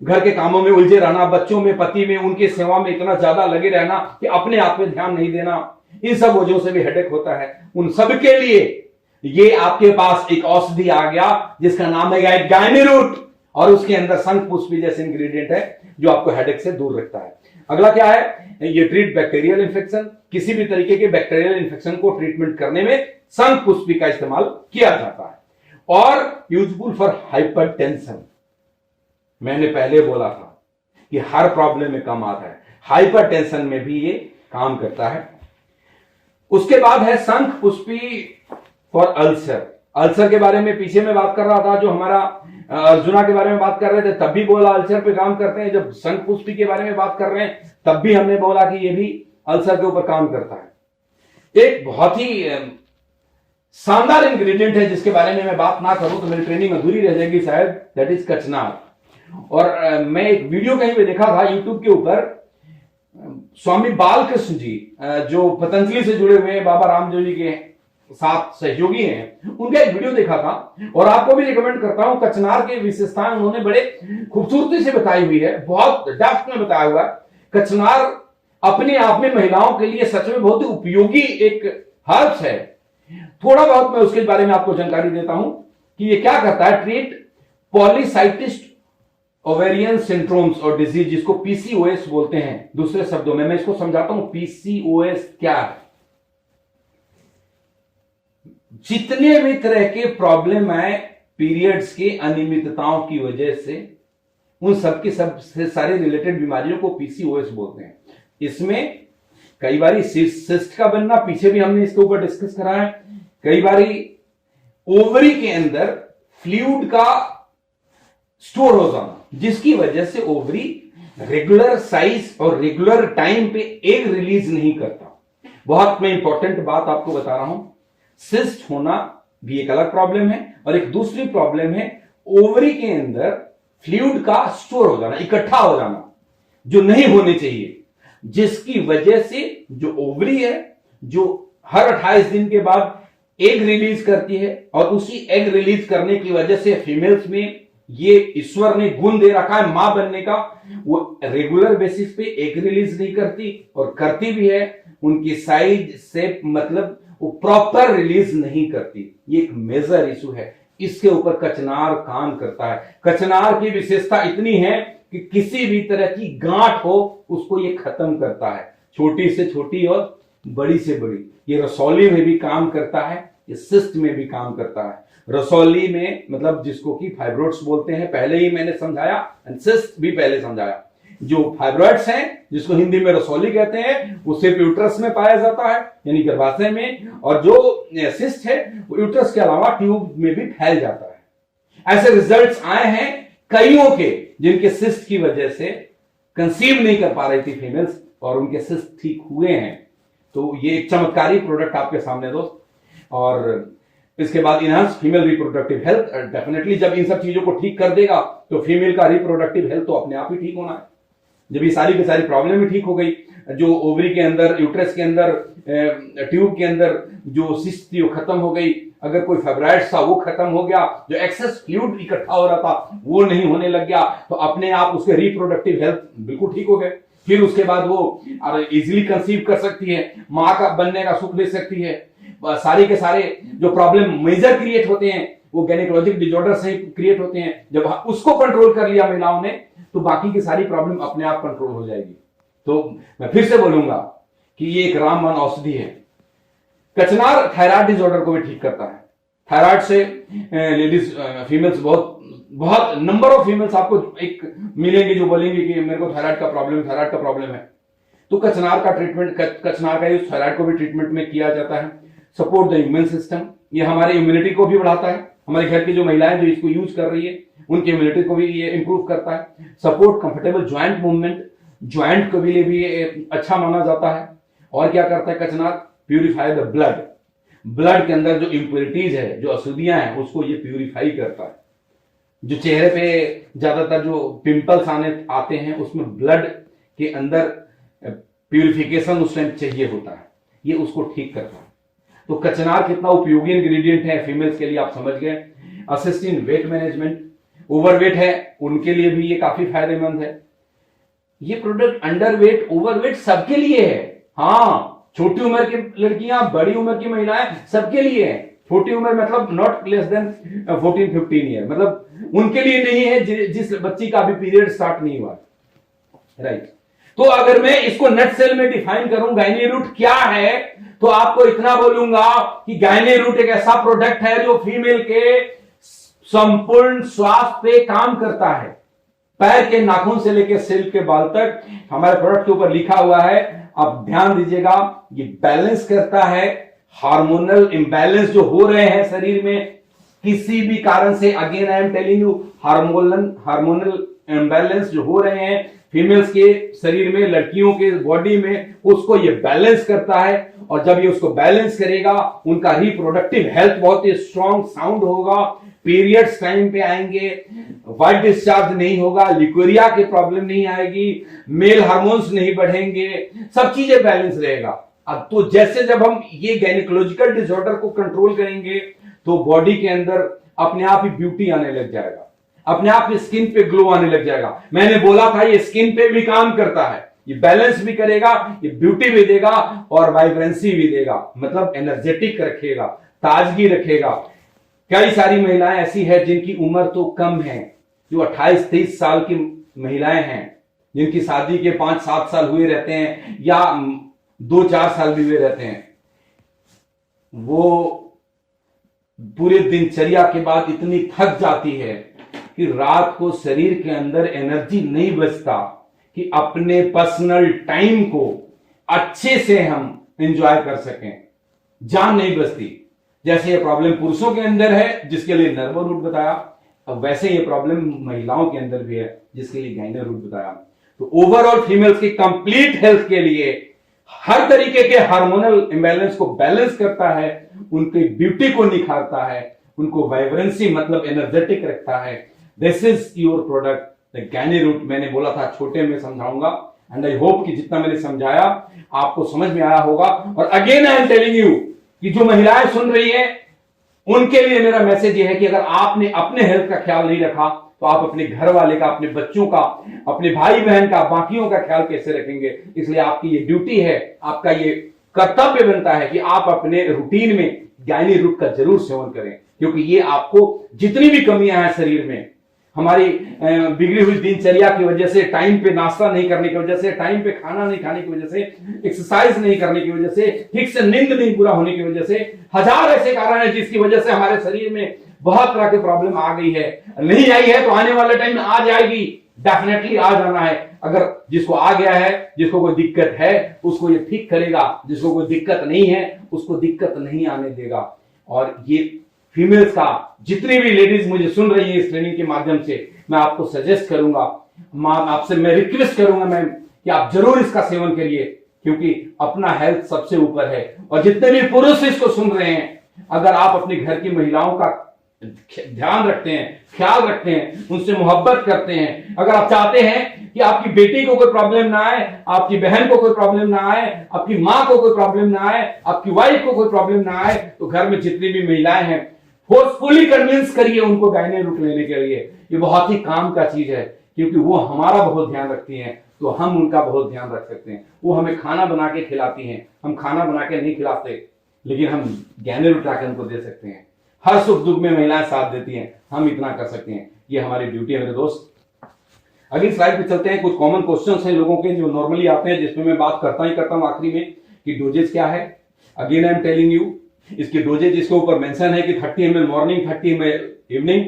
घर के कामों में उलझे रहना, बच्चों में, पति में, उनकी सेवा में इतना ज्यादा लगे रहना कि अपने आप पे ध्यान नहीं देना, इन सब वजहों से भी हेडेक होता है। उन सब के लिए ये आपके पास एक औषधि आ गया जिसका नाम है गायनीरूट, और उसके अंदर शंखपुष्पी जैसे इंग्रेडिएंट है जो आपको हेडेक से दूर रखता है। अगला क्या है? ये ट्रीट बैक्टीरियल इन्फेक्शन। किसी भी तरीके के बैक्टीरियल इन्फेक्शन को ट्रीटमेंट करने में शंखपुष्पी का इस्तेमाल किया जाता है। और यूजफुल फॉर हाइपरटेंशन, मैंने पहले बोला था कि हर प्रॉब्लम में काम आता है, हाइपरटेंशन में भी ये काम करता है। उसके बाद है शंखपुष्पी फॉर अल्सर के बारे में पीछे में बात कर रहा था, जो हमारा अर्जुना के बारे में बात कर रहे थे तब भी बोला अल्सर पे काम करते हैं, जब शंखपुष्पी के बारे में बात कर रहे हैं तब भी हमने बोला कि ये भी अल्सर के ऊपर काम करता है। एक बहुत ही शानदार इंग्रेडिएंट है जिसके बारे में मैं बात ना करूं तो मेरी ट्रेनिंग अधूरी रह जाएगी शायद, दैट इज कचनार। और मैं एक वीडियो कहीं पे देखा था यूट्यूब के ऊपर, स्वामी बालकृष्ण जी जो पतंजलि से जुड़े हुए हैं, बाबा रामदेव जी के साथ सहयोगी हैं, उनका एक वीडियो देखा था और आपको भी रिकमेंड करता हूं। कचनार की विशेषताएं उन्होंने बड़े खूबसूरती से बताई हुई है, बहुत डेप्थ में बताया हुआ है। कचनार अपने आप में महिलाओं के लिए सच में बहुत ही उपयोगी एक हर्ब्स है। थोड़ा बहुत मैं उसके बारे में आपको जानकारी देता हूं कि ये क्या करता है। ट्रीट पॉलीसाइटिस ओवेरियन सिंड्रोम्स और डिजीज, जिसको पीसीओएस बोलते हैं दूसरे शब्दों में। मैं इसको समझाता हूं पीसीओएस क्या है। जितने भी तरह के प्रॉब्लम है पीरियड्स के अनियमितताओं की वजह से, उन सबके सबसे सारे रिलेटेड बीमारियों को पीसीओएस बोलते हैं। इसमें कई बारी सिस्ट का बनना, पीछे भी हमने इसके ऊपर डिस्कस करा है। कई बारी ओवरी के अंदर फ्लूइड का स्टोर हो जाना, जिसकी वजह से ओवरी रेगुलर साइज और रेगुलर टाइम पे एग रिलीज नहीं करता। बहुत मैं इंपॉर्टेंट बात आपको बता रहा हूं, सिस्ट होना भी एक अलग प्रॉब्लम है और एक दूसरी प्रॉब्लम है ओवरी के अंदर फ्लूइड का स्टोर हो जाना, इकट्ठा हो जाना, जो नहीं होने चाहिए, जिसकी वजह से जो ओवरी है जो हर 28 दिन के बाद एग रिलीज करती है और उसी एग रिलीज करने की वजह से फीमेल्स में ये ईश्वर ने गुण दे रखा है मां बनने का, वो रेगुलर बेसिस पे एग रिलीज नहीं करती और करती भी है उनकी साइज से मतलब वो प्रॉपर रिलीज नहीं करती। ये एक मेजर इशू है, इसके ऊपर कचनार काम करता है। कचनार की विशेषता इतनी है कि किसी भी तरह की गांठ हो उसको ये खत्म करता है, छोटी से छोटी और बड़ी से बड़ी। ये रसौली में भी काम करता है, ये सिस्ट में भी काम करता है। रसौली में मतलब जिसको कि फाइब्रोइड्स बोलते हैं, पहले ही मैंने समझाया, सिस्ट भी पहले समझाया। जो फाइब्रोइड्स हैं जिसको हिंदी में रसौली कहते हैं, वो सिर्फ यूट्रस में पाया जाता है यानी गर्भाशय में, और जो सिस्ट है वो यूट्रस के अलावा ट्यूब में भी फैल जाता है। ऐसे रिजल्ट्स आए हैं कईयों के जिनके सिस्ट की वजह से कंसीव नहीं कर पा रही थी फीमेल्स और उनके सिस्ट ठीक हुए हैं। तो ये एक चमत्कारी प्रोडक्ट आपके सामने दोस्त। और इसके बाद enhance female reproductive health, definitely जब इन सब चीजों को ठीक कर देगा तो फीमेल का रिप्रोडक्टिव हेल्थ तो अपने आप ही ठीक होना है। जब ये सारी की सारी प्रॉब्लम भी ठीक हो गई, जो ओवरी के अंदर, यूट्रस के अंदर, ट्यूब के अंदर जो सिस्ट थी वो खत्म हो गई, अगर कोई फाइब्राइड्स था वो खत्म हो गया, जो एक्सेस फ्लूइड इकट्ठा हो रहा था वो नहीं होने लग गया, तो अपने आप उसके रिप्रोडक्टिव हेल्थ बिल्कुल ठीक हो गए। फिर उसके बाद वो इजिली कंसीव कर सकती है, मां का बनने का सुख ले सकती है। सारे के सारे जो प्रॉब्लम मेजर क्रिएट होते हैं वो गायनेकोलॉजिक डिसऑर्डर से क्रिएट होते हैं। जब उसको कंट्रोल कर लिया महिलाओं ने तो बाकी की सारी प्रॉब्लम अपने आप कंट्रोल हो जाएगी। तो मैं फिर से बोलूंगा कि ये एक रामबाण औषधि है। कचनार थायराइड डिसऑर्डर को भी ठीक करता है। थायराइड से लेडीज फीमेल्स बहुत नंबर ऑफ फीमेल्स आपको एक मिलेंगे जो बोलेंगे कि मेरे को थायराइड का प्रॉब्लम है। तो कचनार का ट्रीटमेंट, कचनार का यूज थायराइड को भी ट्रीटमेंट में किया जाता है। सपोर्ट द इम्यून सिस्टम, ये हमारे इम्यूनिटी को भी बढ़ाता है। हमारे घर की जो महिलाएं जो इसको यूज कर रही है उनकी इम्यूनिटी को भी ये इंप्रूव करता है। Support comfortable joint movement, joint के लिए भी अच्छा माना जाता है। और क्या करता है कचनार? प्यूरिफाई द ब्लड, ब्लड के अंदर जो इंप्योरिटीज है, जो अशुद्धियां हैं, उसको ये प्यूरिफाई करता है। जो चेहरे पे ज्यादातर जो पिंपल्स आते हैं उसमें ब्लड के अंदर प्यूरिफिकेशन उस टाइम चाहिए होता है, ये उसको ठीक करता है। तो कचनार कितना उपयोगी इंग्रेडिएंट है फीमेल्स के लिए आप समझ गए। Assist in weight management, overweight है उनके लिए भी ये काफी फायदेमंद है। ये प्रोडक्ट अंडरवेट, ओवरवेट सबके लिए है। हाँ, छोटी उम्र की लड़कियां, बड़ी उम्र की महिलाएं, सबके लिए है। छोटी उम्र मतलब नॉट लेस देन 14-15 ईयर, मतलब उनके लिए नहीं है जिस बच्ची का अभी पीरियड स्टार्ट नहीं हुआ, राइट। तो अगर मैं इसको नटसेल में डिफाइन करूं गायनी रूट क्या है, तो आपको इतना बोलूंगा कि गायनी रूट एक ऐसा प्रोडक्ट है जो फीमेल के संपूर्ण स्वास्थ्य पे काम करता है। पैर के नाखून से लेकर सिर के बाल तक हमारे प्रोडक्ट के ऊपर लिखा हुआ है, आप ध्यान दीजिएगा। ये बैलेंस करता है हार्मोनल इंबैलेंस जो हो रहे हैं शरीर में किसी भी कारण से। Again I am telling you, hormonal imbalance जो हो रहे हैं फीमेल्स के शरीर में, लड़कियों के बॉडी में, उसको ये बैलेंस करता है और जब ये उसको बैलेंस करेगा, उनका रिप्रोडक्टिव हेल्थ बहुत ही स्ट्रॉन्ग साउंड होगा, पीरियड्स टाइम पे आएंगे, वाइट डिस्चार्ज नहीं होगा, लिक्वेरिया की प्रॉब्लम नहीं आएगी, मेल हार्मोन्स नहीं बढ़ेंगे, सब चीजें बैलेंस रहेगा। अब तो जैसे जब हम ये गायनेकोलॉजिकल डिसऑर्डर को कंट्रोल करेंगे तो बॉडी के अंदर अपने आप ही ब्यूटी आने लग जाएगा, अपने आप ही स्किन पे ग्लो आने लग जाएगा। मैंने बोला था ये स्किन पे भी काम करता है, ये बैलेंस भी करेगा, ये ब्यूटी भी देगा और वाइब्रेंसी भी देगा, मतलब एनर्जेटिक रखेगा, ताजगी रखेगा। कई सारी महिलाएं ऐसी है जिनकी उम्र तो कम है, जो 28-30 साल की महिलाएं हैं, जिनकी शादी के 5-7 साल हुए रहते हैं या 2-4 साल भी हुए रहते हैं, वो पूरे दिनचर्या के बाद इतनी थक जाती है कि रात को शरीर के अंदर एनर्जी नहीं बचता कि अपने पर्सनल टाइम को अच्छे से हम एंजॉय कर सकें, जान नहीं बचती। जैसे ये प्रॉब्लम पुरुषों के अंदर है जिसके लिए नर्वो रूट बताया, अब वैसे ये प्रॉब्लम महिलाओं के अंदर भी है जिसके लिए गाइनो रूट बताया। तो ओवरऑल फीमेल्स की कंप्लीट हेल्थ के लिए हर तरीके के हार्मोनल इम्बैलेंस को बैलेंस करता है, उनकी ब्यूटी को निखारता है, उनको वाइब्रेंसी मतलब एनर्जेटिक रखता है। This is your product the Gyno Root. मैंने बोला था छोटे में समझाऊंगा एंड आई होप कि जितना मैंने समझाया आपको समझ में आया होगा। और again I am telling you कि जो महिलाएं सुन रही हैं उनके लिए मेरा मैसेज यह है कि अगर आपने अपने हेल्थ का ख्याल नहीं रखा तो आप अपने घर वाले का, अपने बच्चों का, अपने भाई बहन का, बाकियों का ख्याल कैसे रखेंगे। इसलिए आपकी ये ड्यूटी है, आपका ये कर्तव्य बनता है कि आप अपने रूटीन में गाइनो रूट का जरूर सेवन करें, क्योंकि ये आपको जितनी भी कमियां हैं शरीर में, हमारी बिगड़ी हुई दिनचर्या की वजह से, टाइम पे नाश्ता नहीं करने की वजह से, टाइम पे खाना नहीं खाने की वजह से, एक्सरसाइज नहीं करने की वजह से, ठीक से नींद नहीं पूरा होने की वजह से, हजार ऐसे कारण है जिसकी वजह से हमारे शरीर में बहुत तरह की प्रॉब्लम आ गई है। नहीं आई है तो आने वाले टाइम में आ जाएगी, डेफिनेटली आ जाना है। अगर जिसको आ गया है, जिसको कोई दिक्कत है, उसको ये ठीक करेगा, जिसको कोई दिक्कत नहीं है उसको दिक्कत नहीं आने देगा। और ये फीमेल्स का, जितनी भी लेडीज मुझे सुन रही है इस ट्रेनिंग के माध्यम से, मैं आपको सजेस्ट करूंगा, आपसे मैं रिक्वेस्ट करूंगा मैम कि आप जरूर इसका सेवन करिए, क्योंकि अपना हेल्थ सबसे ऊपर है। और जितने भी पुरुष इसको सुन रहे हैं, अगर आप अपने घर की महिलाओं का ध्यान रखते हैं, ख्याल रखते हैं, उनसे मोहब्बत करते हैं, अगर आप चाहते हैं कि आपकी बेटी को कोई प्रॉब्लम ना आए, आपकी बहन को कोई प्रॉब्लम ना आए, आपकी मां को कोई प्रॉब्लम ना आए, आपकी वाइफ को कोई प्रॉब्लम ना आए, तो घर में जितनी भी महिलाएं हैं फोर्सफुली कन्विंस करिए उनको गाइनो रूट लेने के लिए। ये बहुत ही काम का चीज है, क्योंकि वो हमारा बहुत ध्यान रखती हैं तो हम उनका बहुत ध्यान रख सकते हैं। वो हमें खाना बना के खिलाती हैं, हम खाना बना के नहीं खिलाते, लेकिन हम गाइनो रूट लाकर उनको दे सकते हैं। हर सुख दुख में महिलाएं साथ देती हैं, हम इतना कर सकते हैं, ये हमारी ड्यूटी है मेरे दोस्त। अगली स्लाइड पे चलते हैं। कुछ कॉमन क्वेश्चंस हैं लोगों के जो नॉर्मली आते हैं, जिसमें मैं बात करता हूं आखिरी में कि डोजेज क्या है। Again I am telling you, इसकी डोजेज इसके ऊपर मेंशन है कि 30 ml morning, 30 ml evening,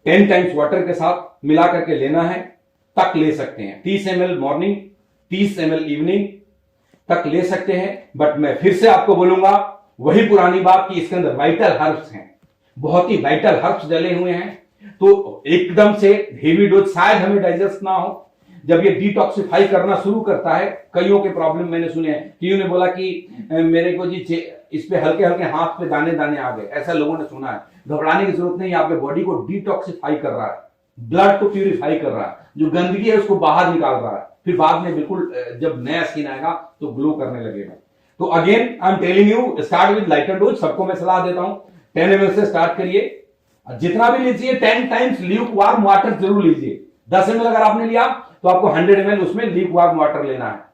10 times water के साथ मिला करके लेना है, तक ले सकते हैं। 30 ml मॉर्निंग, 30 ml इवनिंग तक ले सकते हैं। बट मैं फिर से आपको बोलूंगा वही पुरानी बात कि इसके अंदर वाइटल हर्ब्स हैं, बहुत ही वाइटल हर्ब्स डले हुए हैं, तो एकदम से हेवी डोज शायद हमें डाइजेस्ट ना हो। जब ये डिटॉक्सिफाई करना शुरू करता है, कईयों के प्रॉब्लम मैंने सुने हैं, कईयों ने बोला कि मेरे को जी इस पे हल्के हल्के हाथ पे दाने दाने आ गए, ऐसा लोगों ने सुना है। घबराने की जरूरत नहीं, आपके बॉडी को डिटॉक्सिफाई कर रहा है, ब्लड को प्यूरिफाई कर रहा है, जो गंदगी है उसको बाहर निकाल रहा है, फिर बाद में बिल्कुल जब नया स्किन आएगा तो ग्लो करने लगेगा। तो again I am telling you, start with lighter dose. सबको मैं सलाह देता हूं 10 ml से स्टार्ट करिए, जितना भी लीजिए 10 टाइम्स ल्यूक वार्म वाटर जरूर लीजिए। 10 ml अगर आपने लिया तो आपको 100 ml उसमें ल्यूक वार्म वाटर लेना है,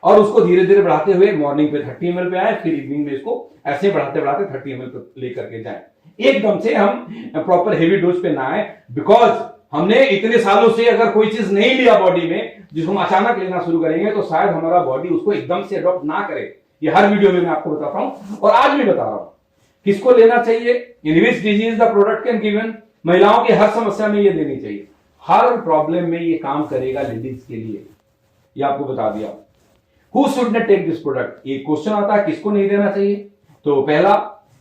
और उसको धीरे धीरे बढ़ाते हुए मॉर्निंग पे 30 ml पे आए, फिर इवनिंग में इसको ऐसे बढ़ाते बढ़ाते 30 ml पे लेकर के जाए। एकदम से हम प्रॉपर हेवी डोज पे ना आए, बिकॉज हमने इतने सालों से अगर कोई चीज नहीं लिया बॉडी में, जिसको हम अचानक लेना शुरू करेंगे तो शायद हमारा बॉडी उसको एकदम से अडॉप्ट ना करे। ये हर वीडियो में मैं आपको बताता हूं और आज भी बता रहा हूं किसको लेना चाहिए, in which disease the product can given. महिलाओं की हर समस्या में ये देनी चाहिए, हर प्रॉब्लम में ये काम करेगा लेडीज के लिए, ये आपको बता दिया। Who should not take this product, ये क्वेश्चन आता है किसको नहीं देना चाहिए। तो पहला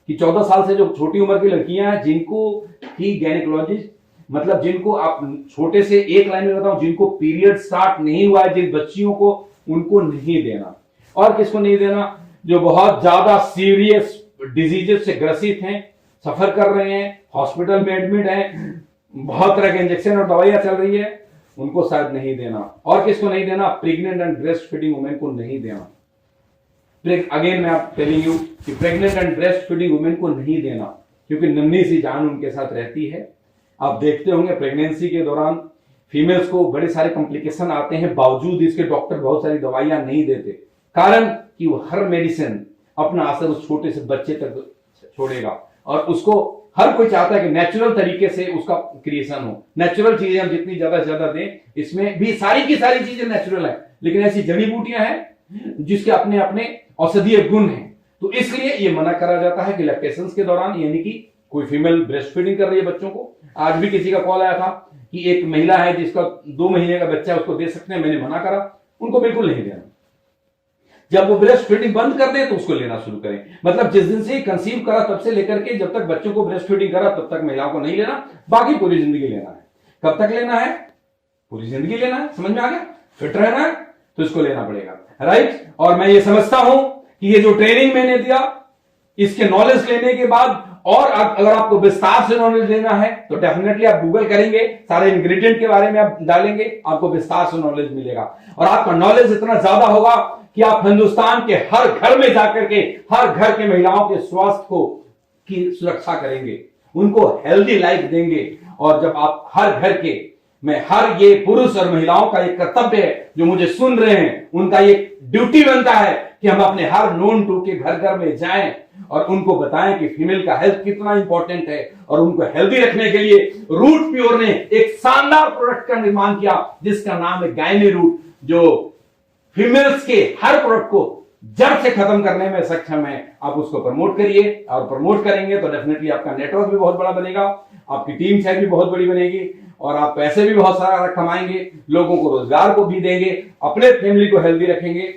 कि 14 साल से जो छोटी उम्र की लड़कियां हैं, जिनको ही गायनेकोलॉजिस्ट, मतलब जिनको आप छोटे से एक लाइन में बताऊं, जिनको पीरियड स्टार्ट नहीं हुआ है, जिन बच्चियों को, उनको नहीं देना। और किसको नहीं देना, जो बहुत ज्यादा सीरियस डिजीजेस से ग्रसित हैं, सफर कर रहे हैं, हॉस्पिटल में एडमिट हैं, बहुत तरह के इंजेक्शन और दवाइयां चल रही है, उनको शायद नहीं देना। और किसको नहीं देना? Pregnant and breast feeding women को नहीं देना। अगेन मैं आप टेलिंग यू कि pregnant and breast feeding women को नहीं देना, क्योंकि नन्ही सी जान उनके साथ रहती है। आप देखते होंगे प्रेगनेंसी के दौरान फीमेल्स को बड़े सारे कॉम्प्लिकेशन आते हैं, बावजूद इसके डॉक्टर बहुत सारी दवाइयां नहीं देते। कारण कि वो हर मेडिसिन अपना असर उस छोटे से बच्चे तक छोड़ेगा, और उसको हर कोई चाहता है कि नेचुरल तरीके से उसका क्रिएशन हो। नेचुरल चीजें हम जितनी ज्यादा से ज्यादा दें, इसमें भी सारी की सारी चीजें नेचुरल है, लेकिन ऐसी जड़ी बूटियां हैं जिसके अपने अपने औषधीय गुण हैं। तो इसलिए ये मना करा जाता है कि लैक्टेशन के दौरान, यानी कि कोई फीमेल ब्रेस्ट फीडिंग कर रही है बच्चों को। आज भी किसी का कॉल आया था कि एक महिला है जिसका 2 महीने का बच्चा है, उसको दे सकते हैं। मैंने मना करा, उनको बिल्कुल नहीं देना। जब वो ब्रेस्ट फीडिंग बंद कर दे तो उसको लेना शुरू करें। मतलब जिस दिन से कंसीव करा तब से लेकर के जब तक बच्चों को ब्रेस्ट फीडिंग करा तब तक महिलाओं को नहीं लेना, बाकी पूरी जिंदगी लेना है। कब तक लेना है? पूरी जिंदगी लेना है। समझ में आ गया? फिट रहना है तो इसको लेना पड़ेगा, राइट। और मैं ये समझता हूं कि ये जो ट्रेनिंग मैंने दिया, इसके नॉलेज लेने के बाद, और अगर आपको विस्तार से नॉलेज लेना है तो डेफिनेटली आप गूगल करेंगे, सारे इंग्रेडिएंट के बारे में आप डालेंगे, आपको विस्तार से नॉलेज मिलेगा। और आपका नॉलेज इतना ज्यादा होगा कि आप हिंदुस्तान के हर घर में जाकर के हर घर के महिलाओं के स्वास्थ्य को की सुरक्षा करेंगे, उनको हेल्दी लाइफ देंगे। और जब आप हर घर के में हर ये पुरुष और महिलाओं का एक कर्तव्य है, जो मुझे सुन रहे हैं, उनका ये ड्यूटी बनता है कि हम अपने हर नोन टू के घर घर में जाएं और उनको बताएं कि फीमेल का हेल्थ कितना इंपॉर्टेंट है। और उनको हेल्दी रखने के लिए रूट प्योर ने एक शानदार प्रोडक्ट का निर्माण किया जिसका नाम है गायनी रूट, जो फीमेल्स के हर प्रोडक्ट को जड़ से खत्म करने में सक्षम है। आप उसको प्रमोट करिए, और प्रमोट करेंगे तो डेफिनेटली आपका नेटवर्क भी बहुत बड़ा बनेगा, आपकी टीम शायद भी बहुत बड़ी बनेगी, और आप पैसे भी बहुत सारा कमाएंगे, लोगों को रोजगार को भी देंगे, अपने फैमिली को हेल्दी रखेंगे,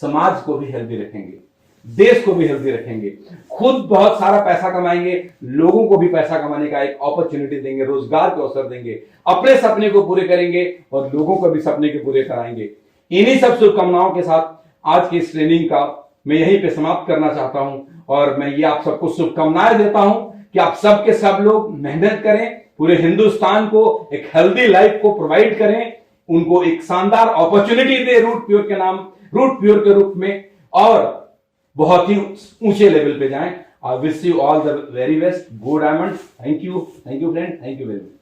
समाज को भी हेल्दी रखेंगे, देश को भी हेल्दी रखेंगे, खुद बहुत सारा पैसा कमाएंगे, लोगों को भी पैसा कमाने का एक अपॉर्चुनिटी देंगे, रोजगार के अवसर देंगे, अपने सपने को पूरे करेंगे और लोगों को भी सपने के पूरे कराएंगे। इन्हीं सब शुभकामनाओं के साथ आज की इस ट्रेनिंग का मैं यहीं पे समाप्त करना चाहता हूं, और मैं ये आप सबको शुभकामनाएं देता हूं कि आप सब के सब लोग मेहनत करें, पूरे हिंदुस्तान को एक हेल्दी लाइफ को प्रोवाइड करें, उनको एक शानदार अपॉर्चुनिटी दे रूट प्योर के नाम, रूट प्योर के रूप में, और बहुत ही ऊंचे लेवल पे जाएं। I wish you all the very best. Go diamond. Thank you friend, thank you very much.